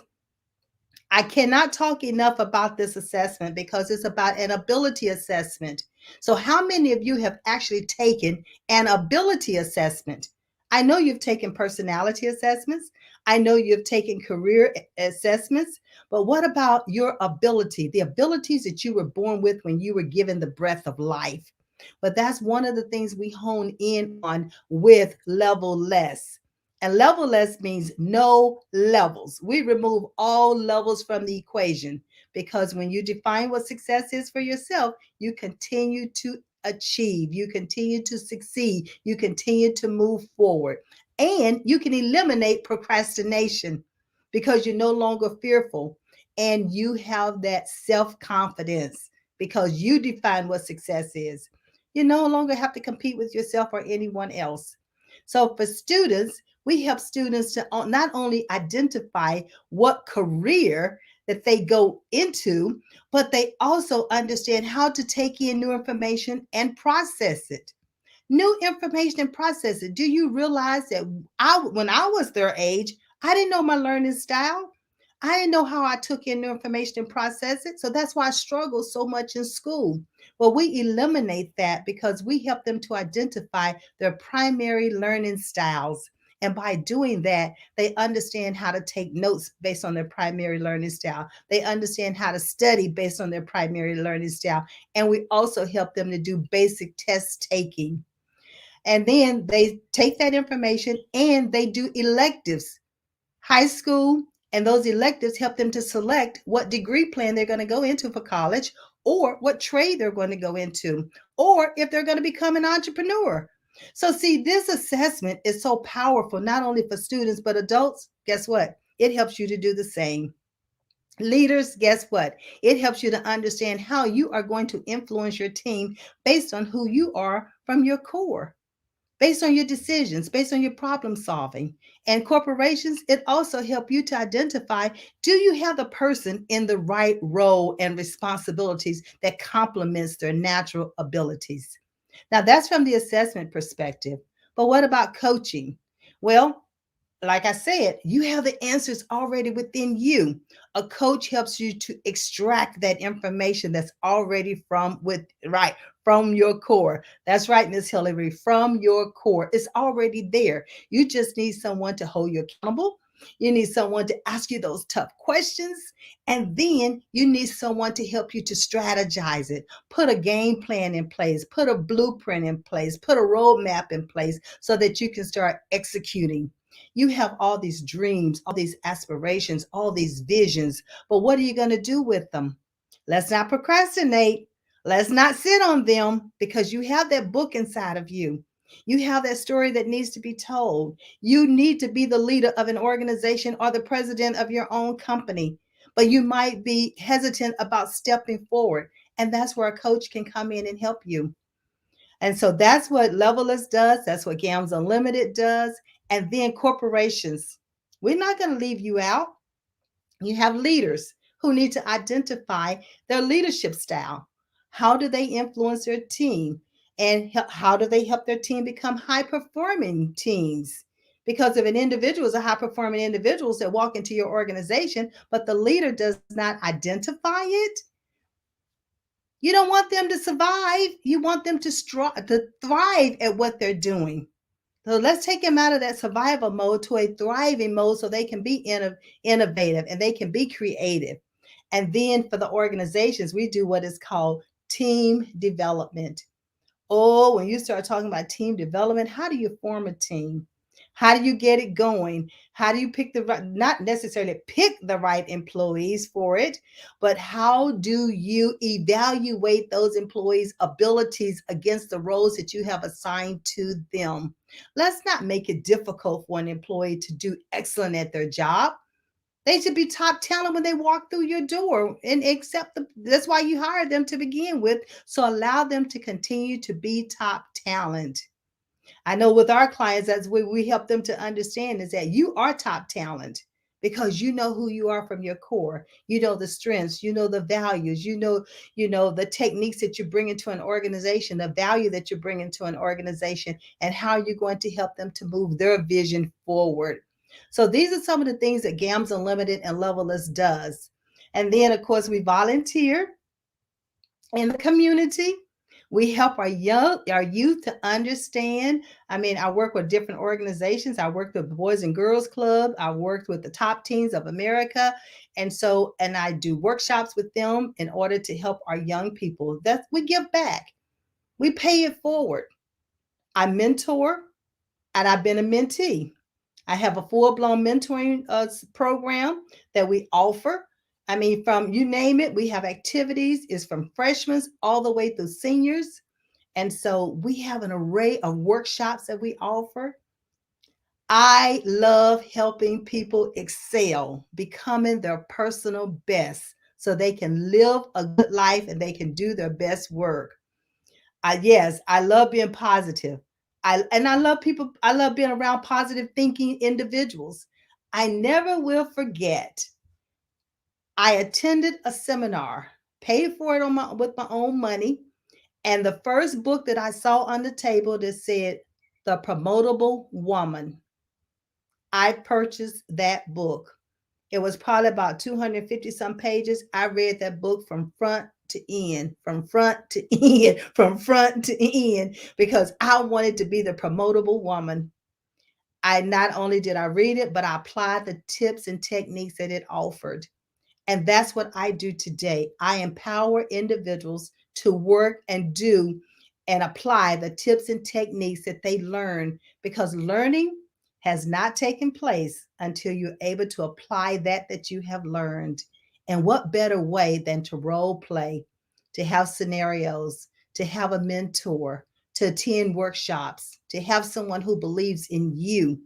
[SPEAKER 2] I cannot talk enough about this assessment because it's about an ability assessment. So, how many of you have actually taken an ability assessment? I know you've taken personality assessments. I know you've taken career assessments, but what about your ability, the abilities that you were born with when you were given the breath of life? But that's one of the things we hone in on with Levelless. And Levelless means no levels. We remove all levels from the equation because when you define what success is for yourself, you continue to achieve, you continue to succeed, you continue to move forward, and you can eliminate procrastination because you're no longer fearful and you have that self confidence because you define what success is. You no longer have to compete with yourself or anyone else. So, for students, we help students to not only identify what career that they go into, but they also understand how to take in new information and process it. New information and process it. Do you realize that when I was their age, I didn't know my learning style. I didn't know how I took in new information and process it. So that's why I struggled so much in school. Well, we eliminate that because we help them to identify their primary learning styles. And by doing that, they understand how to take notes based on their primary learning style. They understand how to study based on their primary learning style. And we also help them to do basic test taking. And then they take that information and they do electives, high school, and those electives help them to select what degree plan they're going to go into for college or what trade they're going to go into or if they're going to become an entrepreneur. So, see, this assessment is so powerful, not only for students, but adults. Guess what? It helps you to do the same. Leaders, guess what? It helps you to understand how you are going to influence your team based on who you are from your core, based on your decisions, based on your problem solving. And corporations, it also help you to identify, do you have the person in the right role and responsibilities that complements their natural abilities? Now that's from the assessment perspective. But what about coaching? Well, like I said, you have the answers already within you. A coach helps you to extract that information that's already from your core. That's right, Miss Hillary, from your core. It's already there. You just need someone to hold you accountable. You need someone to ask you those tough questions. And then you need someone to help you to strategize it, put a game plan in place, put a blueprint in place, put a roadmap in place so that you can start executing. You have all these dreams, all these aspirations, all these visions, but what are you going to do with them? Let's not procrastinate. Let's not sit on them because you have that book inside of you. You have that story that needs to be told. You need to be the leader of an organization or the president of your own company, but you might be hesitant about stepping forward. And that's where a coach can come in and help you. And so that's what Levelless does. That's what Gams Unlimited does. And then corporations. We're not going to leave you out. You have leaders who need to identify their leadership style. How do they influence their team? And how do they help their team become high performing teams? Because if an individual is a high performing individual that walk into your organization, but the leader does not identify it, you don't want them to survive. You want them to thrive at what they're doing. So let's take them out of that survival mode to a thriving mode so they can be innovative and they can be creative. And then for the organizations, we do what is called team development. Oh, when you start talking about team development, how do you form a team? How do you get it going? How do you pick the right, not necessarily pick the right employees for it, but how do you evaluate those employees' abilities against the roles that you have assigned to them? Let's not make it difficult for an employee to do excellent at their job. They should be top talent when they walk through your door and accept that's why you hired them to begin with. So allow them to continue to be top talent. I know with our clients, that's what we help them to understand is that you are top talent because you know who you are from your core. You know the strengths, you know the values, you know the techniques that you bring into an organization, the value that you bring into an organization, and how you're going to help them to move their vision forward. So these are some of the things that GAMS Unlimited and Levelless does. And then of course we volunteer in the community. We help our youth to understand. I mean, I work with different organizations. I worked with the Boys and Girls Club. I worked with the Top Teens of America. And I do workshops with them in order to help our young people. That we give back. We pay it forward. I mentor and I've been a mentee. I have a full blown mentoring program that we offer. I mean, from you name it, we have activities. It's from freshmen all the way through seniors. And so we have an array of workshops that we offer. I love helping people excel, becoming their personal best so they can live a good life and they can do their best work. Yes, I love being positive. I love people. I love being around positive thinking individuals. I never will forget. I attended a seminar, paid for it with my own money, and the first book that I saw on the table that said "The Promotable Woman," I purchased that book. It was probably about 250 some pages. I read that book from front to end, from front to end, from front to end, because I wanted to be the promotable woman. I not only did I read it, but I applied the tips and techniques that it offered. And that's what I do today. I empower individuals to work and do and apply the tips and techniques that they learn because learning has not taken place until you're able to apply that you have learned. And what better way than to role play, to have scenarios, to have a mentor, to attend workshops, to have someone who believes in you.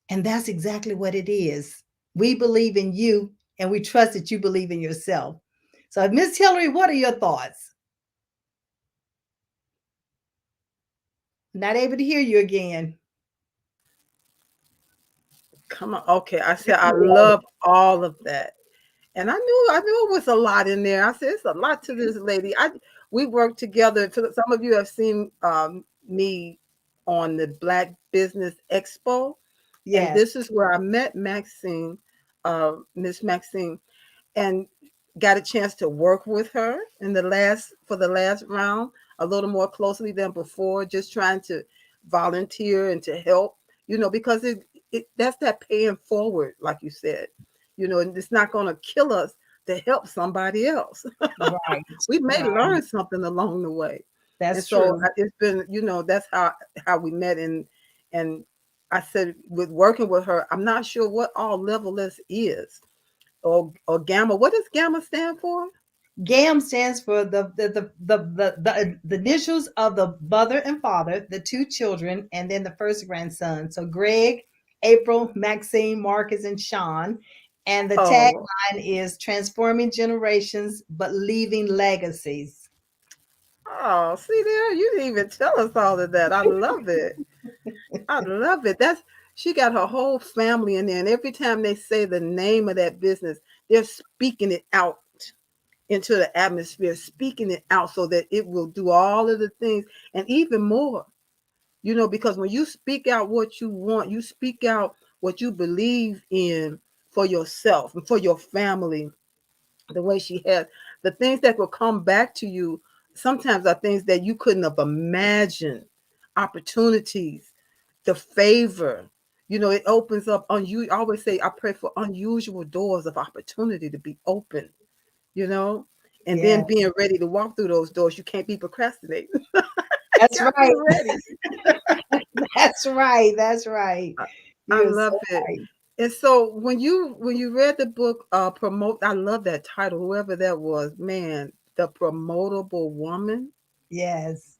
[SPEAKER 2] And that's exactly what it is. We believe in you and we trust that you believe in yourself. So, Miss Hillary, what are your thoughts? Not able to hear you again.
[SPEAKER 1] Come on. Okay. I said I love all of that. And I knew it was a lot in there. I said it's a lot to this lady. We worked together. Some of you have seen me on the Black Business Expo, and
[SPEAKER 2] Yes.
[SPEAKER 1] this is where I met Maxine, Miss Maxine, and got a chance to work with her in the last round a little more closely than before, just trying to volunteer and to help, because that's that paying forward, like you said, and it's not going to kill us to help somebody else.
[SPEAKER 2] Right.
[SPEAKER 1] We may
[SPEAKER 2] Right.
[SPEAKER 1] learn something along the way. And
[SPEAKER 2] That's
[SPEAKER 1] so
[SPEAKER 2] true.
[SPEAKER 1] it's been, that's how we met. And I said, with working with her, I'm not sure what all Levelless is, or Gamma. What does Gamma stand for?
[SPEAKER 2] GAM stands for the initials of the mother and father, the two children, and then the first grandson. So Greg, April, Maxine, Marcus, and Sean. And the
[SPEAKER 1] Oh,
[SPEAKER 2] tagline is transforming generations but leaving legacies.
[SPEAKER 1] Oh, see there, you didn't even tell us all of that. I love it. I love it. That's she got her whole family in there, and every time they say the name of that business, they're speaking it out into the atmosphere, speaking it out so that it will do all of the things and even more. Because when you speak out what you want, you speak out what you believe in for yourself and for your family, the way she has, the things that will come back to you sometimes are things that you couldn't have imagined, opportunities, the favor. It opens up I always say I pray for unusual doors of opportunity to be open, you know, and
[SPEAKER 2] Yeah,
[SPEAKER 1] then being ready to walk through those doors. You can't be procrastinating. You
[SPEAKER 2] that's
[SPEAKER 1] gotta be
[SPEAKER 2] right.
[SPEAKER 1] ready.
[SPEAKER 2] That's right. That's right.
[SPEAKER 1] I, I
[SPEAKER 2] You're
[SPEAKER 1] love
[SPEAKER 2] so
[SPEAKER 1] it.
[SPEAKER 2] right.
[SPEAKER 1] And so when you read the book, promote, I love that title, whoever that was, man, the promotable woman.
[SPEAKER 2] Yes.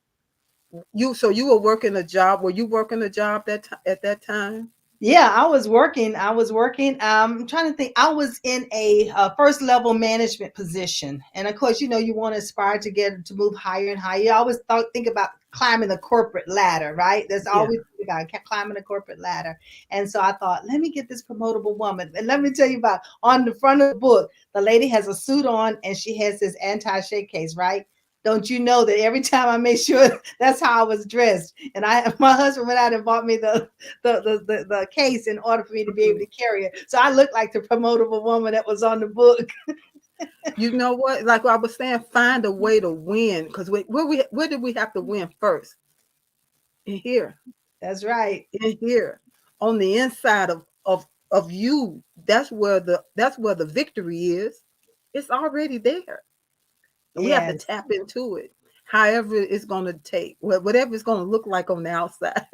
[SPEAKER 1] So you were working a job. Were you working a job at that time?
[SPEAKER 2] Yeah, I was working. I was working. I'm trying to think. I was in a first level management position, and of course, you want to aspire to get to move higher and higher. You always think about climbing the corporate ladder, right? That's
[SPEAKER 1] Yeah.
[SPEAKER 2] always about climbing the corporate ladder. And so I thought, let me get this promotable woman, and let me tell you about on the front of the book. The lady has a suit on, and she has this anti-shake case, right? Don't you know that every time I made sure that's how I was dressed, and my husband went out and bought me the case in order for me to be able
[SPEAKER 1] Mhm.
[SPEAKER 2] to carry it. So I looked like the promotable woman that was on the book.
[SPEAKER 1] You know what? Like I was saying, find a way to win. Because where did we have to win first? In here,
[SPEAKER 2] That's right.
[SPEAKER 1] in here, on the inside of you. That's where the victory is. It's already there. And we have to
[SPEAKER 2] Yes.
[SPEAKER 1] tap into it. However, it's going to take, whatever it's going to look like on the outside.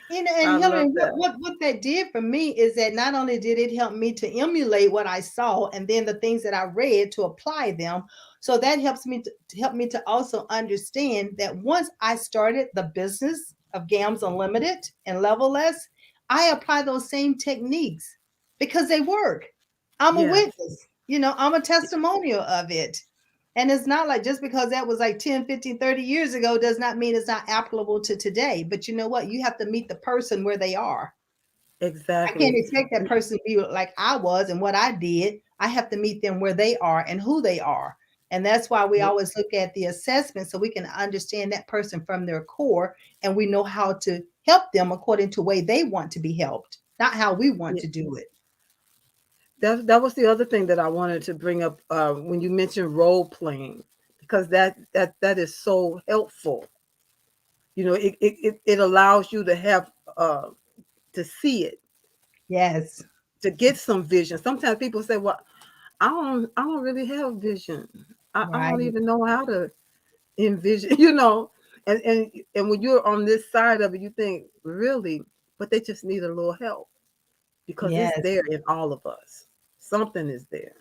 [SPEAKER 2] And
[SPEAKER 1] I love
[SPEAKER 2] Hillary,
[SPEAKER 1] that.
[SPEAKER 2] what that did for me is that not only did it help me to emulate what I saw and then the things that I read to apply them, so that helps me to help me to also understand that once I started the business of Gams Unlimited and Levelless, I apply those same techniques because they work. I'm a
[SPEAKER 1] Yes,
[SPEAKER 2] witness, I'm a testimonial of it. And it's not like just because that was like 10, 15, 30 years ago does not mean it's not applicable to today. But you know what? You have to meet the person where they are. I can't
[SPEAKER 1] exactly.
[SPEAKER 2] expect that
[SPEAKER 1] And
[SPEAKER 2] person to be like I was and what I did. I have to meet them where they are and who they are. And that's why we
[SPEAKER 1] yeah,
[SPEAKER 2] always look at the assessment so we can understand that person from their core and we know how to help them according to the way they want to be helped, not how we want
[SPEAKER 1] yeah.
[SPEAKER 2] to do it.
[SPEAKER 1] That was the other thing that I wanted to bring up when you mentioned role playing, because that is so helpful. It allows you to have to see it,
[SPEAKER 2] Yes.
[SPEAKER 1] to get some vision. Sometimes people say, "Well, I don't really have vision. I don't
[SPEAKER 2] Right.
[SPEAKER 1] even know how to envision." And when you're on this side of it, you think, really, but they just need a little help because it's
[SPEAKER 2] Yes.
[SPEAKER 1] there in all of us. Something is there.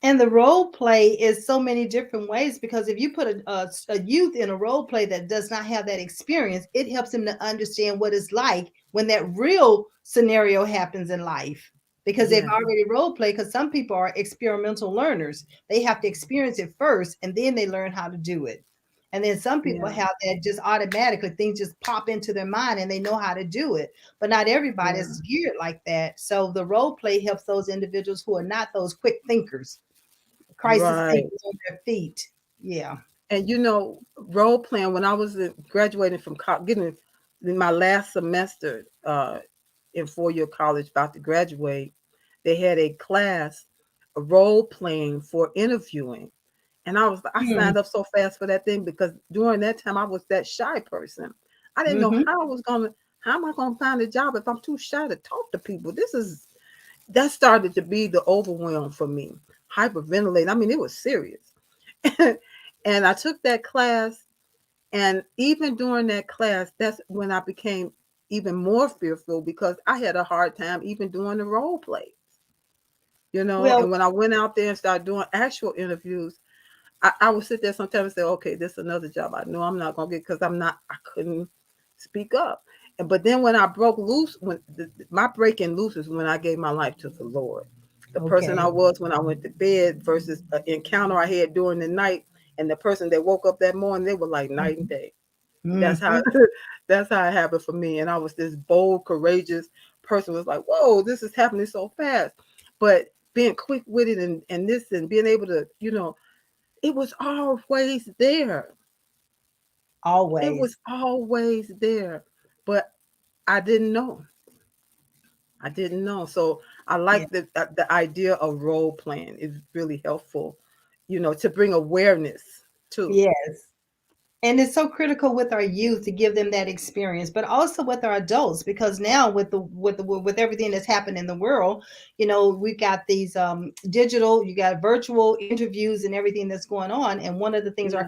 [SPEAKER 2] And the role play is so many different ways because if you put a youth in a role play that does not have that experience, it helps them to understand what it's like when that real scenario happens in life because they've
[SPEAKER 1] Yeah,
[SPEAKER 2] already role played. Because some people are experimental learners, they have to experience it first and then they learn how to do it. And then some people
[SPEAKER 1] yeah,
[SPEAKER 2] have that just automatically things just pop into their mind and they know how to do it. But not everybody
[SPEAKER 1] yeah.
[SPEAKER 2] is geared like that. So the role play helps those individuals who are not those quick thinkers, crisis
[SPEAKER 1] Right.
[SPEAKER 2] thinkers on their feet. Yeah.
[SPEAKER 1] And role playing when I was graduating from getting in my last semester in 4-year college, about to graduate, they had a class, a role playing for interviewing. And I
[SPEAKER 2] Mm-hmm.
[SPEAKER 1] signed up so fast for that thing because during that time I was that shy person. I didn't know
[SPEAKER 2] Mm-hmm.
[SPEAKER 1] how am I gonna find a job if I'm too shy to talk to people? That started to be the overwhelm for me. Hyperventilating. I mean, it was serious. And I took that class, and even during that class, that's when I became even more fearful because I had a hard time even doing the role play.
[SPEAKER 2] Well,
[SPEAKER 1] And when I went out there and started doing actual interviews, I would sit there sometimes and say, okay, this is another job I know I'm not gonna get because I couldn't speak up. But then when I broke loose, my breaking loose is when I gave my life to the Lord. The person I
[SPEAKER 2] okay.
[SPEAKER 1] was when I went to bed versus an encounter I had during the night, and the person that woke up that morning, they were like night and day. That's how
[SPEAKER 2] Mhm.
[SPEAKER 1] that's how it happened for me. And I was this bold, courageous person, was like, whoa, this is happening so fast. But being quick with it, and this, and being able to, it was always there. It
[SPEAKER 2] Always.
[SPEAKER 1] was always there. But I didn't know. I didn't know. So I
[SPEAKER 2] Yeah.
[SPEAKER 1] like the idea of role playing is really helpful, to bring awareness too.
[SPEAKER 2] Yes. And it's so critical with our youth to give them that experience, but also with our adults, because now with everything that's happened in the world, we got these digital, you got virtual interviews and everything that's going on. And one of the things
[SPEAKER 1] Yeah.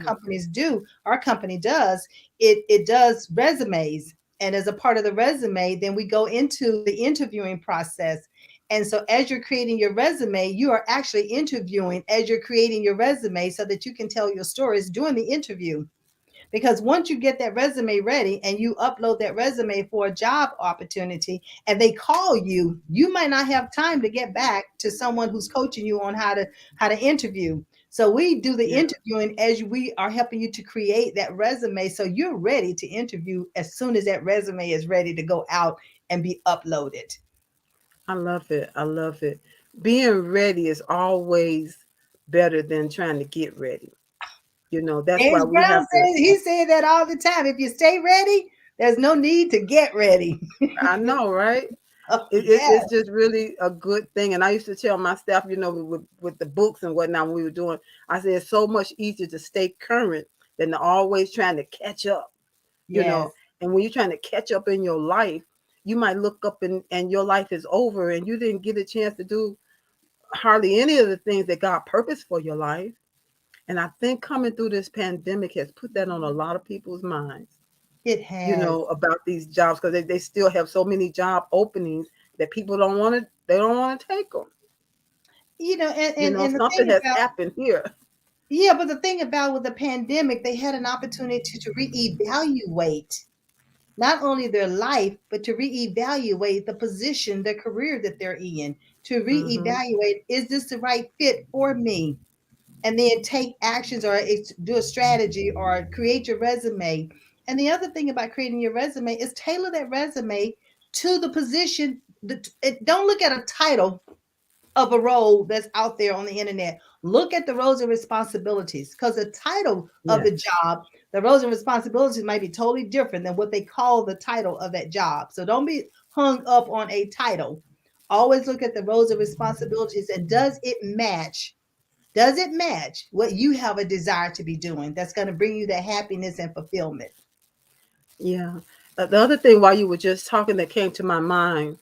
[SPEAKER 2] our company does, it does resumes. And as a part of the resume, then we go into the interviewing process. And so as you're creating your resume, you are actually interviewing as you're creating your resume so that you can tell your stories during the interview. Because once you get that resume ready and you upload that resume for a job opportunity and they call you, you might not have time to get back to someone who's coaching you on how to interview. So we do the
[SPEAKER 1] Yeah.
[SPEAKER 2] interviewing as we are helping you to create that resume so you're ready to interview as soon as that resume is ready to go out and be uploaded.
[SPEAKER 1] I love it. I love it. Being ready is always better than trying to get ready. That's why
[SPEAKER 2] James
[SPEAKER 1] we
[SPEAKER 2] Brown
[SPEAKER 1] have to.
[SPEAKER 2] says, he said that all the time. If you stay ready, there's no need to get ready.
[SPEAKER 1] I know, right?
[SPEAKER 2] Oh,
[SPEAKER 1] It's
[SPEAKER 2] yeah.
[SPEAKER 1] just really a good thing. And I used to tell my staff, with the books and whatnot, when we were doing, I said it's so much easier to stay current than to always trying to catch up, you
[SPEAKER 2] Yes.
[SPEAKER 1] know. And when you're trying to catch up in your life, you might look up and your life is over and you didn't get a chance to do hardly any of the things that God purposed for your life. And I think coming through this pandemic has put that on a lot of people's minds,
[SPEAKER 2] It has.
[SPEAKER 1] about these jobs, because they still have so many job openings that people they don't want to take them.
[SPEAKER 2] And the
[SPEAKER 1] Something
[SPEAKER 2] thing
[SPEAKER 1] has
[SPEAKER 2] about,
[SPEAKER 1] happened here.
[SPEAKER 2] yeah, but the thing about with the pandemic, they had an opportunity to reevaluate not only their life, but to reevaluate the position, the career that they're in, to
[SPEAKER 1] Hmm.
[SPEAKER 2] reevaluate, is this the right fit for me? And then take actions or do a strategy or create your resume. And the other thing about creating your resume is tailor that resume to the position. Don't look at a title of a role that's out there on the internet. Look at the roles and responsibilities, because the title of the
[SPEAKER 1] Yes.
[SPEAKER 2] job, the roles and responsibilities might be totally different than what they call the title of that job. So don't be hung up on a title. Always look at the roles and responsibilities and does it match? Does it match what you have a desire to be doing that's going to bring you that happiness and fulfillment?
[SPEAKER 1] Yeah. The other thing while you were just talking that came to my mind,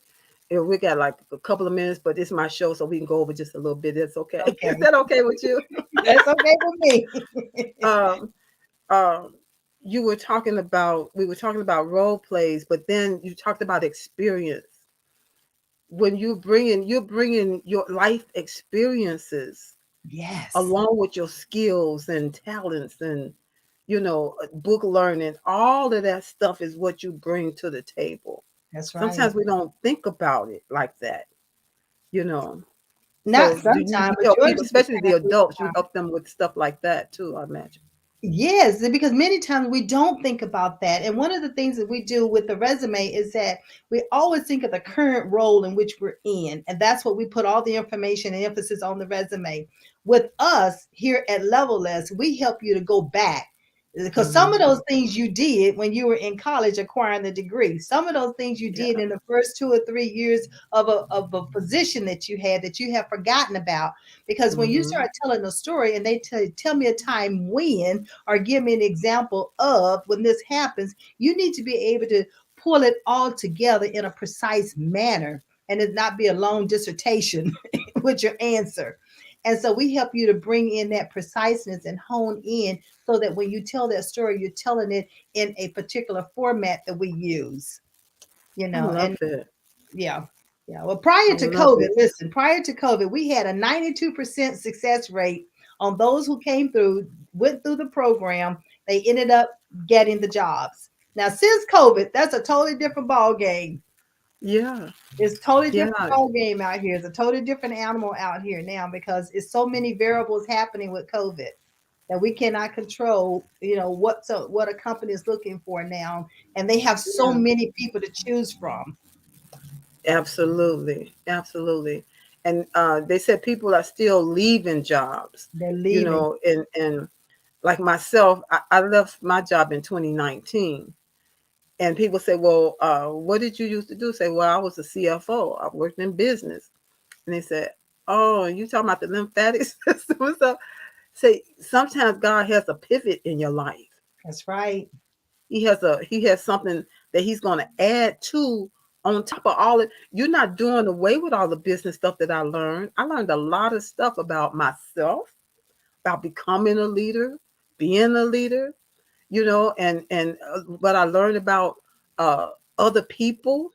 [SPEAKER 1] we got like a couple of minutes, but it's my show, so we can go over just a little bit. That's okay. Is
[SPEAKER 2] Okay.
[SPEAKER 1] that okay with you?
[SPEAKER 2] That's okay with me.
[SPEAKER 1] um, um, we were talking about role plays, but then you talked about experience. When you're bringing your life experiences
[SPEAKER 2] Yes,
[SPEAKER 1] along with your skills and talents and book learning, all of that stuff is what you bring to the table.
[SPEAKER 2] that's right.
[SPEAKER 1] Sometimes we don't think about it like that, you know.
[SPEAKER 2] Not
[SPEAKER 1] So do you
[SPEAKER 2] sometimes,
[SPEAKER 1] help
[SPEAKER 2] majority
[SPEAKER 1] people,
[SPEAKER 2] of the
[SPEAKER 1] especially the
[SPEAKER 2] time we
[SPEAKER 1] adults, you help them with stuff like that too, I imagine.
[SPEAKER 2] yes, because many times we don't think about that. And one of the things that we do with the resume is that we always think of the current role in which we're in. And that's what we put all the information and emphasis on the resume. With us here at Levelless, we help you to go back. Because some of
[SPEAKER 1] Hmm.
[SPEAKER 2] those things you did when you were in college acquiring the degree, some of those things you did
[SPEAKER 1] Yeah.
[SPEAKER 2] in the first 2 or 3 years of a position that you had that you have forgotten about. Because when you
[SPEAKER 1] Hmm.
[SPEAKER 2] start telling a story and they tell me a time when, or give me an example of when this happens, you need to be able to pull it all together in a precise manner and it not be a long dissertation with your answer. And so we help you to bring in that preciseness and hone in so that when you tell that story, you're telling it in a particular format that we use,
[SPEAKER 1] I
[SPEAKER 2] and
[SPEAKER 1] love it.
[SPEAKER 2] yeah. Yeah. Well,
[SPEAKER 1] I
[SPEAKER 2] prior to
[SPEAKER 1] love
[SPEAKER 2] COVID,
[SPEAKER 1] it.
[SPEAKER 2] listen, prior to COVID, we had a 92% success rate on those who came through, went through the program. They ended up getting the jobs. Now, since COVID, that's a totally different ball game.
[SPEAKER 1] Yeah.
[SPEAKER 2] It's totally
[SPEAKER 1] Yeah.
[SPEAKER 2] different ball game out here. It's a totally different animal out here now because it's so many variables happening with COVID. that we cannot control, what a company is looking for now. And they have so
[SPEAKER 1] Yeah,
[SPEAKER 2] many people to choose from.
[SPEAKER 1] absolutely, absolutely. And they said people are still leaving jobs,
[SPEAKER 2] They're leaving.
[SPEAKER 1] and like myself, I left my job in 2019. And people say, well, what did you used to do? Say, well, I was a CFO. I worked in business. And they said, oh, you talking about the lymphatic system and stuff? Say, sometimes God has a pivot in your life.
[SPEAKER 2] That's right.
[SPEAKER 1] He has something that he's going to add to on top of all it. You're not doing away with all the business stuff that I learned. I learned a lot of stuff about myself, about becoming a leader, being a leader, and what I learned about uh, other people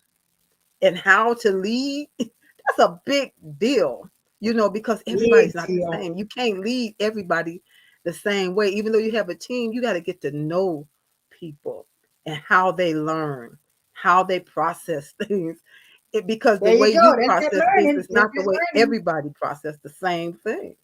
[SPEAKER 1] and how to lead. That's a big deal, because
[SPEAKER 2] Big
[SPEAKER 1] everybody's not the
[SPEAKER 2] deal.
[SPEAKER 1] same. You can't lead everybody the same way. Even though you have a team, you got to get to know people and how they learn, how they process things. Because the
[SPEAKER 2] There you
[SPEAKER 1] way
[SPEAKER 2] go.
[SPEAKER 1] you
[SPEAKER 2] That's that
[SPEAKER 1] process things
[SPEAKER 2] learning.
[SPEAKER 1] is
[SPEAKER 2] That's
[SPEAKER 1] not the
[SPEAKER 2] that
[SPEAKER 1] way
[SPEAKER 2] learning.
[SPEAKER 1] everybody process the same thing.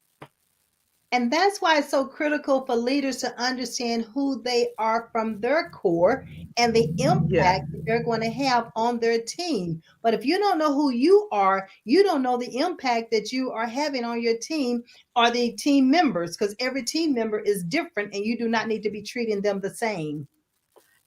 [SPEAKER 2] And that's why it's so critical for leaders to understand who they are from their core and the
[SPEAKER 1] Yeah,
[SPEAKER 2] impact that they're going to have on their team. But if you don't know who you are, you don't know the impact that you are having on your team or the team members, because every team member is different and you do not need to be treating them the same.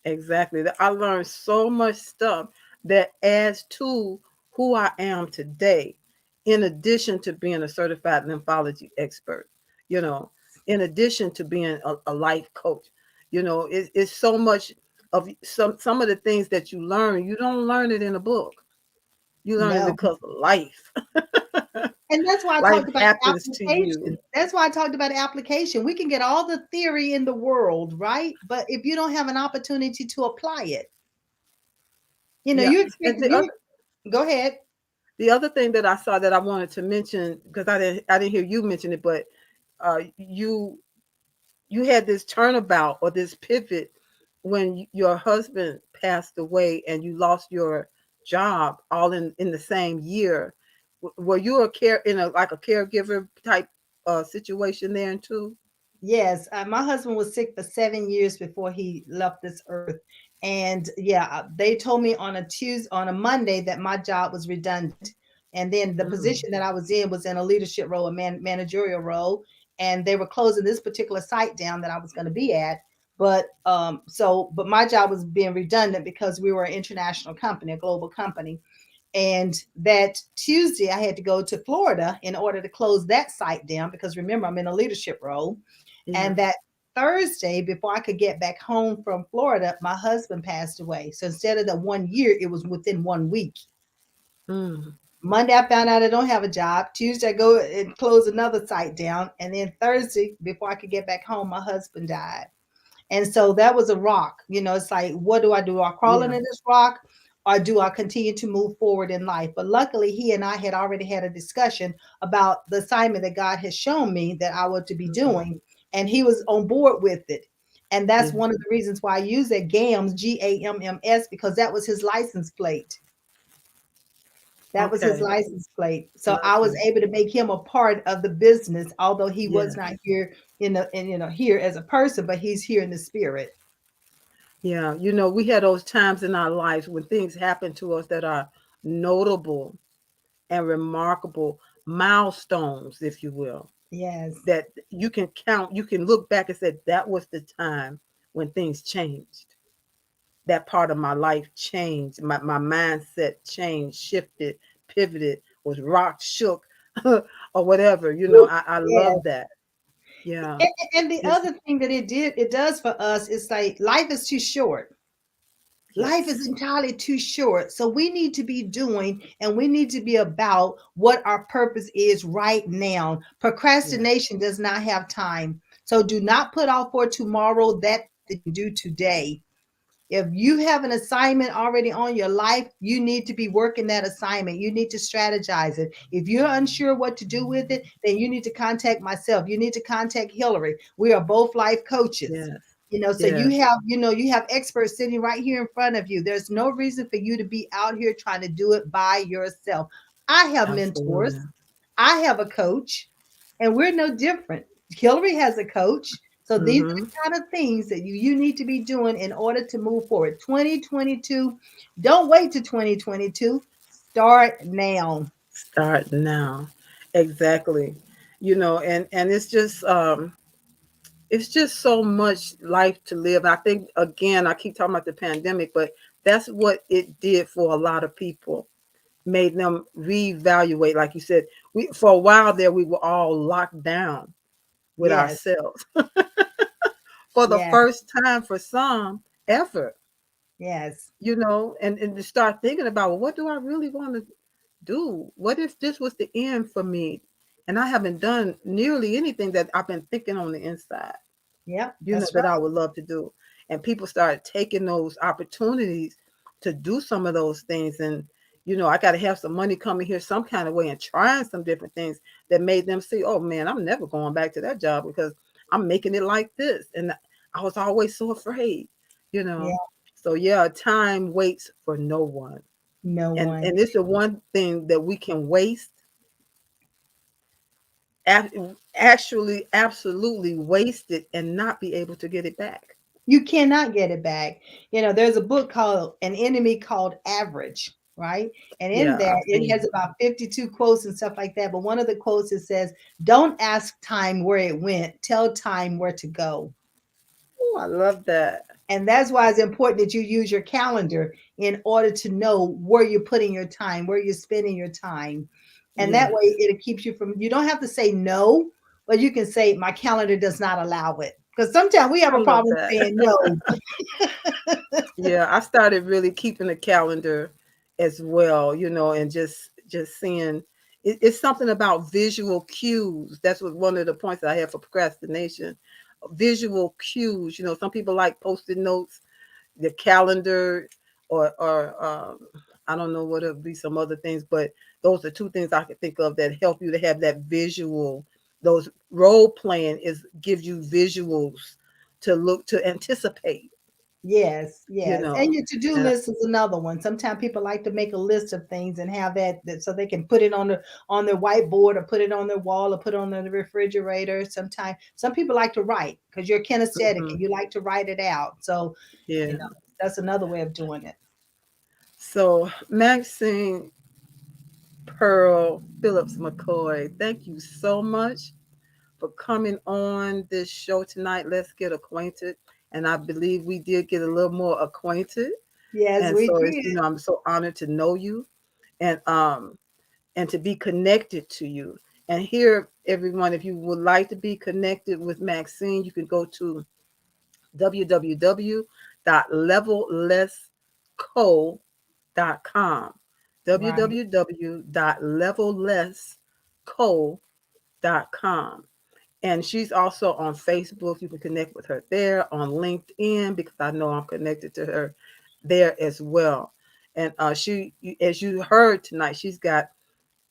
[SPEAKER 1] exactly. I learned so much stuff that adds to who I am today, in addition to being a certified lymphology expert, you know, in addition to being a life coach. It's so much of some of the things that you learn, you don't learn it in a book. You learn it
[SPEAKER 2] No.
[SPEAKER 1] because life.
[SPEAKER 2] And that's why I
[SPEAKER 1] Life
[SPEAKER 2] talked about
[SPEAKER 1] happens to you.
[SPEAKER 2] application. That's why I talked about application. We can get all the theory in the world, right? But if you don't have an opportunity to apply it,
[SPEAKER 1] Yeah.
[SPEAKER 2] you
[SPEAKER 1] And
[SPEAKER 2] expect you go ahead.
[SPEAKER 1] the other thing that I saw that I wanted to mention, because I didn't hear you mention it, but uh, you you had this turnabout or this pivot when your husband passed away and you lost your job all in the same year. Were you a care in a like a caregiver type situation there too?
[SPEAKER 2] Yes, my husband was sick for 7 years before he left this earth, and yeah, they told me on a Monday that my job was redundant, and then the
[SPEAKER 1] Mm,
[SPEAKER 2] position that I was in a leadership role, a managerial role, and they were closing this particular site down that I was going to be at. But my job was being redundant because we were an international company, a global company, and that Tuesday I had to go to Florida in order to close that site down because remember I'm in a leadership role.
[SPEAKER 1] yeah.
[SPEAKER 2] And that Thursday, before I could get back home from Florida, my husband passed away. So instead of the 1 year, it was within 1 week.
[SPEAKER 1] Mm,
[SPEAKER 2] Monday, I found out I don't have a job. Tuesday, I go and close another site down. And then Thursday, before I could get back home, my husband died. And so that was a rock. It's like, what do? Do I crawl
[SPEAKER 1] yeah.
[SPEAKER 2] into this rock or do I continue to move forward in life? But luckily, he and I had already had a discussion about the assignment that God has shown me that I was to be
[SPEAKER 1] Mm,
[SPEAKER 2] doing. And he was on board with it. And that's
[SPEAKER 1] yeah.
[SPEAKER 2] one of the reasons why I use that GAMS, GAMMS, because that was his license plate. That was his
[SPEAKER 1] Okay.
[SPEAKER 2] license plate. So I was
[SPEAKER 1] Lovely.
[SPEAKER 2] able to make him a part of the business, although he was
[SPEAKER 1] Yes.
[SPEAKER 2] not here here as a person, but he's here in the spirit.
[SPEAKER 1] Yeah. We had those times in our lives when things happen to us that are notable and remarkable milestones, if you will,
[SPEAKER 2] Yes.
[SPEAKER 1] that you can count, you can look back and say, that was the time when things changed. That part of my life changed. My mindset changed, shifted, pivoted, was rocked, shook, or whatever. I
[SPEAKER 2] Yes.
[SPEAKER 1] love that. Yeah.
[SPEAKER 2] And the
[SPEAKER 1] It's,
[SPEAKER 2] other thing that it does for us is like life is too short. Life is
[SPEAKER 1] yes.
[SPEAKER 2] entirely too short. So we need to be doing and we need to be about what our purpose is right now.
[SPEAKER 1] Yeah.
[SPEAKER 2] Procrastination does not have time. So do not put off for tomorrow that you can do today. If you have an assignment already on your life, you need to be working that assignment. You need to strategize it. If you're unsure what to do with it, then you need to contact myself. You need to contact Hillary. We are both life coaches.
[SPEAKER 1] Yes.
[SPEAKER 2] So
[SPEAKER 1] Yes.
[SPEAKER 2] you have experts sitting right here in front of you. There's no reason for you to be out here trying to do it by yourself. I have mentors.
[SPEAKER 1] Absolutely.
[SPEAKER 2] I have a coach, and we're no different. Hillary has a coach. So these are
[SPEAKER 1] Mm-hmm.
[SPEAKER 2] the kind of things that you need to be doing in order to move forward. 2022, don't wait to 2022. Start now.
[SPEAKER 1] Start now. Exactly. And it's just so much life to live. I think again, I keep talking about the pandemic, but that's what it did for a lot of people. Made them reevaluate, like you said. We for a while there, we were all locked down with
[SPEAKER 2] Yes,
[SPEAKER 1] ourselves for the
[SPEAKER 2] yes,
[SPEAKER 1] first time for some ever.
[SPEAKER 2] yes.
[SPEAKER 1] And to start thinking about, well, what do I really want to do? What if this was the end for me? And I haven't done nearly anything that I've been thinking on the inside,
[SPEAKER 2] Yep, that's
[SPEAKER 1] that I
[SPEAKER 2] right.
[SPEAKER 1] would love to do. And people started taking those opportunities to do some of those things. And, I got to have some money coming here some kind of way and trying some different things that made them see, oh man, I'm never going back to that job because I'm making it like this. And I was always so afraid, you know.
[SPEAKER 2] Yeah,
[SPEAKER 1] So yeah, time waits for no one.
[SPEAKER 2] no one.
[SPEAKER 1] And it's the one thing that we can waste, actually absolutely waste it and not be able to get it back.
[SPEAKER 2] You cannot get it back. There's a book called An Enemy Called Average, right? And in
[SPEAKER 1] Yeah,
[SPEAKER 2] there,
[SPEAKER 1] I've
[SPEAKER 2] it
[SPEAKER 1] seen
[SPEAKER 2] has
[SPEAKER 1] it.
[SPEAKER 2] about 52 quotes and stuff like that. But one of the quotes, it says, "Don't ask time where it went, tell time where to go."
[SPEAKER 1] Oh, I love that.
[SPEAKER 2] And that's why it's important that you use your calendar in order to know where you're putting your time, where you're spending your time. And that way
[SPEAKER 1] Yes,
[SPEAKER 2] it keeps you from, you don't have to say no, but you can say, my calendar does not allow it. Because sometimes we have
[SPEAKER 1] I
[SPEAKER 2] a
[SPEAKER 1] love
[SPEAKER 2] problem
[SPEAKER 1] that.
[SPEAKER 2] saying no.
[SPEAKER 1] Yeah, I started really keeping a calendar as well, and just seeing it's something about visual cues. That's what one of the points that I have for procrastination. Visual cues. Some people like post-it notes, the calendar, or I don't know what it'll be, some other things, but those are two things I can think of that help you to have that visual. Those role playing is gives you visuals to look to anticipate.
[SPEAKER 2] Yes,
[SPEAKER 1] You
[SPEAKER 2] yes. And
[SPEAKER 1] know,
[SPEAKER 2] your to-do
[SPEAKER 1] and
[SPEAKER 2] list is another one. Sometimes people like to make a list of things and have that so they can put it on their whiteboard or put it on their wall or put it on the refrigerator. Sometimes some people like to write because you're kinesthetic
[SPEAKER 1] mhm,
[SPEAKER 2] and you like to write it out. So,
[SPEAKER 1] yeah.
[SPEAKER 2] you know, that's another way of doing it.
[SPEAKER 1] So Maxine Pearl Phillips McKoy, thank you so much for coming on this show tonight. Let's get acquainted. And I believe we did get a little more acquainted.
[SPEAKER 2] Yes,
[SPEAKER 1] And
[SPEAKER 2] we
[SPEAKER 1] so it's,
[SPEAKER 2] did.
[SPEAKER 1] I'm so honored to know you and to be connected to you. And here, everyone, if you would like to be connected with Maxine, you can go to www.levellessco.com.
[SPEAKER 2] Right.
[SPEAKER 1] www.levellessco.com. And she's also on Facebook. You can connect with her there, on LinkedIn, because I know I'm connected to her there as well. And as you heard tonight, she's got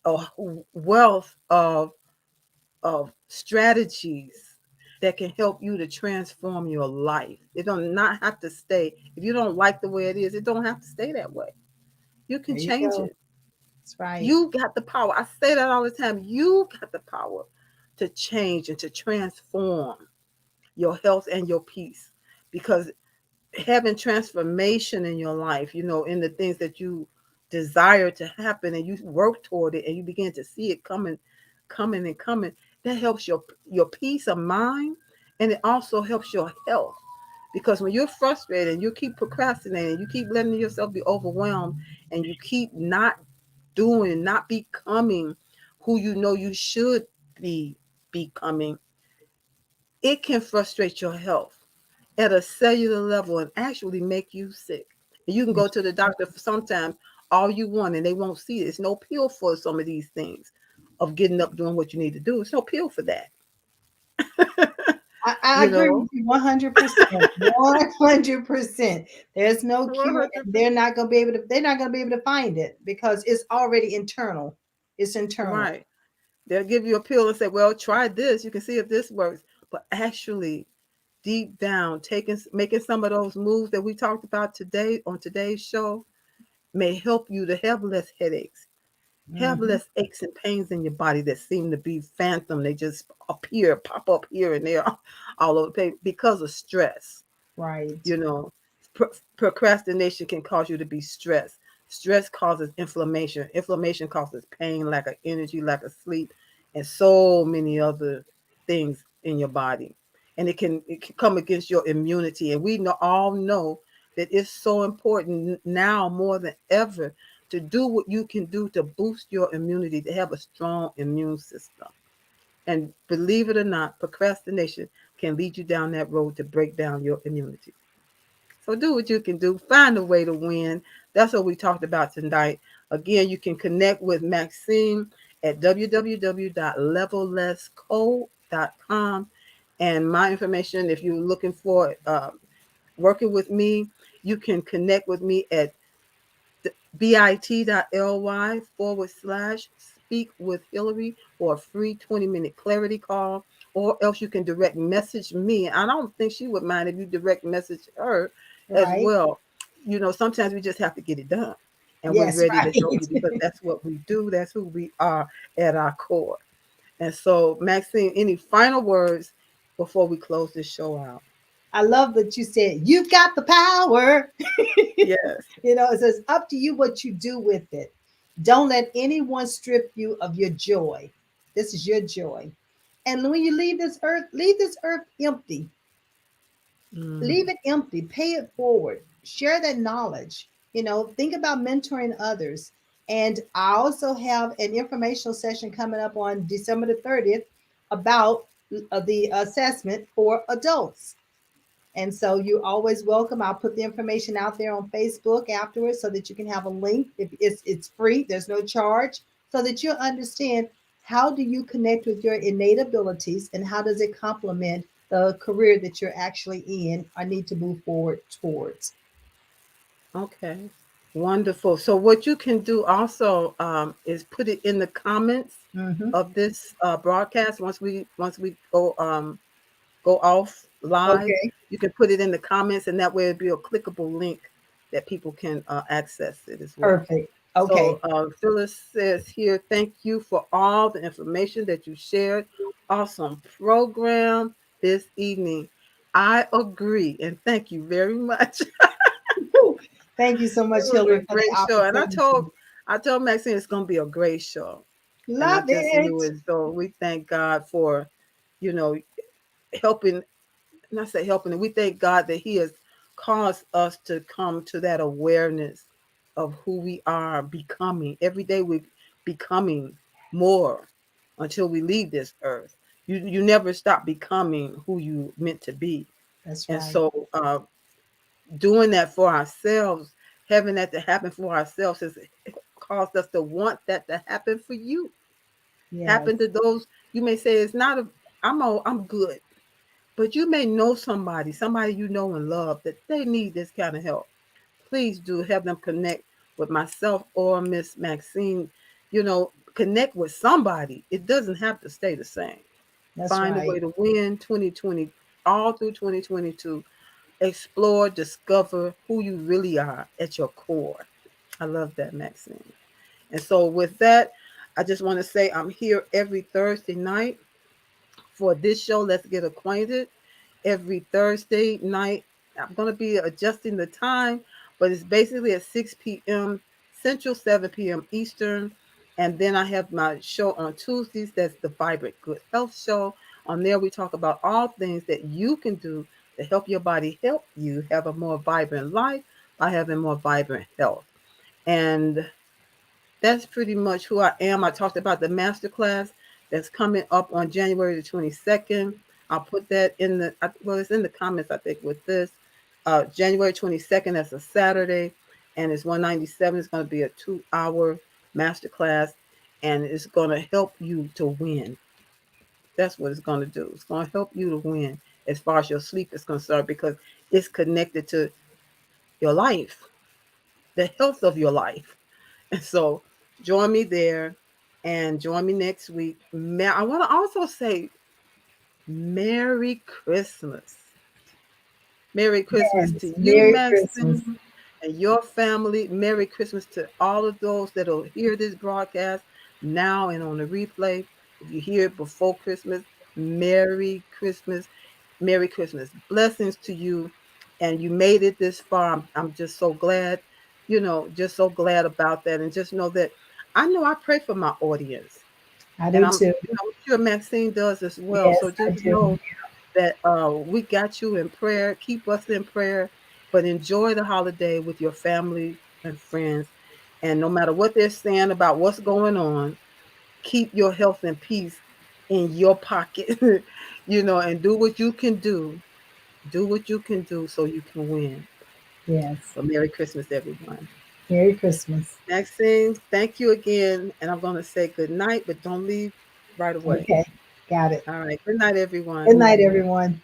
[SPEAKER 1] a wealth of strategies that can help you to transform your life. It don't not have to stay. If you don't like the way it is, it don't have to stay that way. You can
[SPEAKER 2] There you
[SPEAKER 1] change
[SPEAKER 2] go.
[SPEAKER 1] it.
[SPEAKER 2] That's right.
[SPEAKER 1] You got the power. I say that all the time. You got the power to change and to transform your health and your peace, because having transformation in your life, in the things that you desire to happen, and you work toward it and you begin to see it coming and coming, that helps your peace of mind, and it also helps your health. Because when you're frustrated and you keep procrastinating, you keep letting yourself be overwhelmed, and you keep not becoming who you know you should be becoming, it can frustrate your health at a cellular level and actually make you sick. And you can go
[SPEAKER 2] Yes,
[SPEAKER 1] to the doctor for sometimes all you want and they won't see it. It's no pill for some of these things of getting up doing what you need to do. It's no pill for that.
[SPEAKER 2] I
[SPEAKER 1] you
[SPEAKER 2] agree
[SPEAKER 1] know,
[SPEAKER 2] with you 100%. 100%. There's no cure, and
[SPEAKER 1] 100%.
[SPEAKER 2] they're not going to be able to find it because it's already internal. It's internal.
[SPEAKER 1] Right. They'll give you a pill and say, well, try this. You can see if this works. But actually, deep down, making some of those moves that we talked about today on today's show may help you to have less headaches, Have
[SPEAKER 2] Hmm.
[SPEAKER 1] less aches and pains in your body that seem to be phantom. They just appear, pop up here and there all over the place because of stress.
[SPEAKER 2] Right.
[SPEAKER 1] You know, procrastination can cause you to be stressed. Stress causes inflammation. Inflammation causes pain, lack of energy, lack of sleep, and so many other things in your body. And it can come against your immunity. And we all know that it's so important now more than ever to do what you can do to boost your immunity, to have a strong immune system. And believe it or not, procrastination can lead you down that road to break down your immunity. So do what you can do. Find a way to win. That's what we talked about tonight. Again, you can connect with Maxine at www.levellessco.com. And my information, if you're looking for working with me, you can connect with me at bit.ly/speak with Hillary for a free 20-minute clarity call. Or else you can direct message me. I don't think she would mind if you direct message her as
[SPEAKER 2] Right.
[SPEAKER 1] well. You know, sometimes we just have to get it done. And we're
[SPEAKER 2] Yes,
[SPEAKER 1] ready to help you
[SPEAKER 2] right.
[SPEAKER 1] because that's what we do. That's who we are at our core. And so, Maxine, any final words before we close this show out?
[SPEAKER 2] I love that you said you've got the power.
[SPEAKER 1] Yes.
[SPEAKER 2] It says up to you what you do with it. Don't let anyone strip you of your joy. This is your joy. And when you leave this earth empty. Leave
[SPEAKER 1] Mm,
[SPEAKER 2] it empty, pay it forward, share that knowledge. Think about mentoring others. And I also have an informational session coming up on December the 30th about the assessment for adults. And so you're always welcome. I'll put the information out there on Facebook afterwards so that you can have a link. If it's free, there's no charge, so that you'll understand how do you connect with your innate abilities and how does it complement the career that you're actually in or need to move forward towards.
[SPEAKER 1] okay. Wonderful. So what you can do also is put it in the comments
[SPEAKER 2] Hmm.
[SPEAKER 1] of this broadcast. Once we go off live,
[SPEAKER 2] Okay,
[SPEAKER 1] you can put it in the comments, and that way it'll be a clickable link that people can access it as well.
[SPEAKER 2] perfect.
[SPEAKER 1] So
[SPEAKER 2] Okay,
[SPEAKER 1] Phyllis says here, thank you for all the information that you shared. Awesome program this evening. I agree, and thank you very much.
[SPEAKER 2] woo. Thank you so
[SPEAKER 1] It
[SPEAKER 2] much,
[SPEAKER 1] was a
[SPEAKER 2] Hillary, for the
[SPEAKER 1] great show, and I
[SPEAKER 2] opportunity.
[SPEAKER 1] told I told Maxine it's going to be a great show, and I
[SPEAKER 2] Love
[SPEAKER 1] just knew
[SPEAKER 2] it.
[SPEAKER 1] it. So we thank God for, you know, helping. Not say helping, and we thank God that He has caused us to come to that awareness of who we are becoming. Every day we're becoming more until we leave this earth. You never stop becoming who you meant to be,
[SPEAKER 2] That's
[SPEAKER 1] and
[SPEAKER 2] right.
[SPEAKER 1] so doing that for ourselves, having that to happen for ourselves, has caused us to want that to happen for you.
[SPEAKER 2] Yes,
[SPEAKER 1] Happen to those you may say it's not a. I'm good, but you may know somebody you know and love that they need this kind of help. Please do have them connect with myself or Miss Maxine. Connect with somebody. It doesn't have to stay the same.
[SPEAKER 2] that's
[SPEAKER 1] Find a
[SPEAKER 2] right.
[SPEAKER 1] way to win 2020, all through 2022. Explore, discover who you really are at your core. I love that, Maxine. And so, with that, I just want to say I'm here every Thursday night for this show, Let's Get Acquainted. Every Thursday night, I'm going to be adjusting the time, but it's basically at 6 p.m. Central, 7 p.m. Eastern. And then I have my show on Tuesdays. That's the Vibrant Good Health Show. On there, we talk about all things that you can do to help your body help you have a more vibrant life by having more vibrant health. And that's pretty much who I am. I talked about the masterclass that's coming up on January the 22nd. I'll put that in well, it's in the comments, I think, with this. January 22nd, that's a Saturday, and it's 197. It's going to be a 2-hour masterclass, and it's going to help you to win. That's what it's going to do. It's going to help you to win as far as your sleep is concerned because it's connected to your life, the health of your life. And so join me there and join me next week. I want to also say Merry Christmas. Merry Christmas
[SPEAKER 2] Yes.
[SPEAKER 1] to you,
[SPEAKER 2] Merry Christmas.
[SPEAKER 1] Maxine. and your family. Merry Christmas to all of those that'll hear this broadcast now and on the replay. If you hear it before Christmas, Merry Christmas. Merry Christmas. Blessings to you. And you made it this far. I'm just so glad, just so glad about that. And just know that I pray for my audience.
[SPEAKER 2] I
[SPEAKER 1] And
[SPEAKER 2] do too.
[SPEAKER 1] I'm sure Maxine does as well.
[SPEAKER 2] Yes,
[SPEAKER 1] So
[SPEAKER 2] I
[SPEAKER 1] just
[SPEAKER 2] do.
[SPEAKER 1] know that we got you in prayer. Keep us in prayer, but enjoy the holiday with your family and friends. And no matter what they're saying about what's going on, keep your health and peace in your pocket, and do what you can do. Do what you can do so you can win.
[SPEAKER 2] Yes.
[SPEAKER 1] But Merry Christmas, everyone.
[SPEAKER 2] Merry Christmas.
[SPEAKER 1] Maxine, thank you again. And I'm going to say good night, but don't leave right away.
[SPEAKER 2] Okay. Got it.
[SPEAKER 1] All right. Good night, everyone.
[SPEAKER 2] Good night, everyone.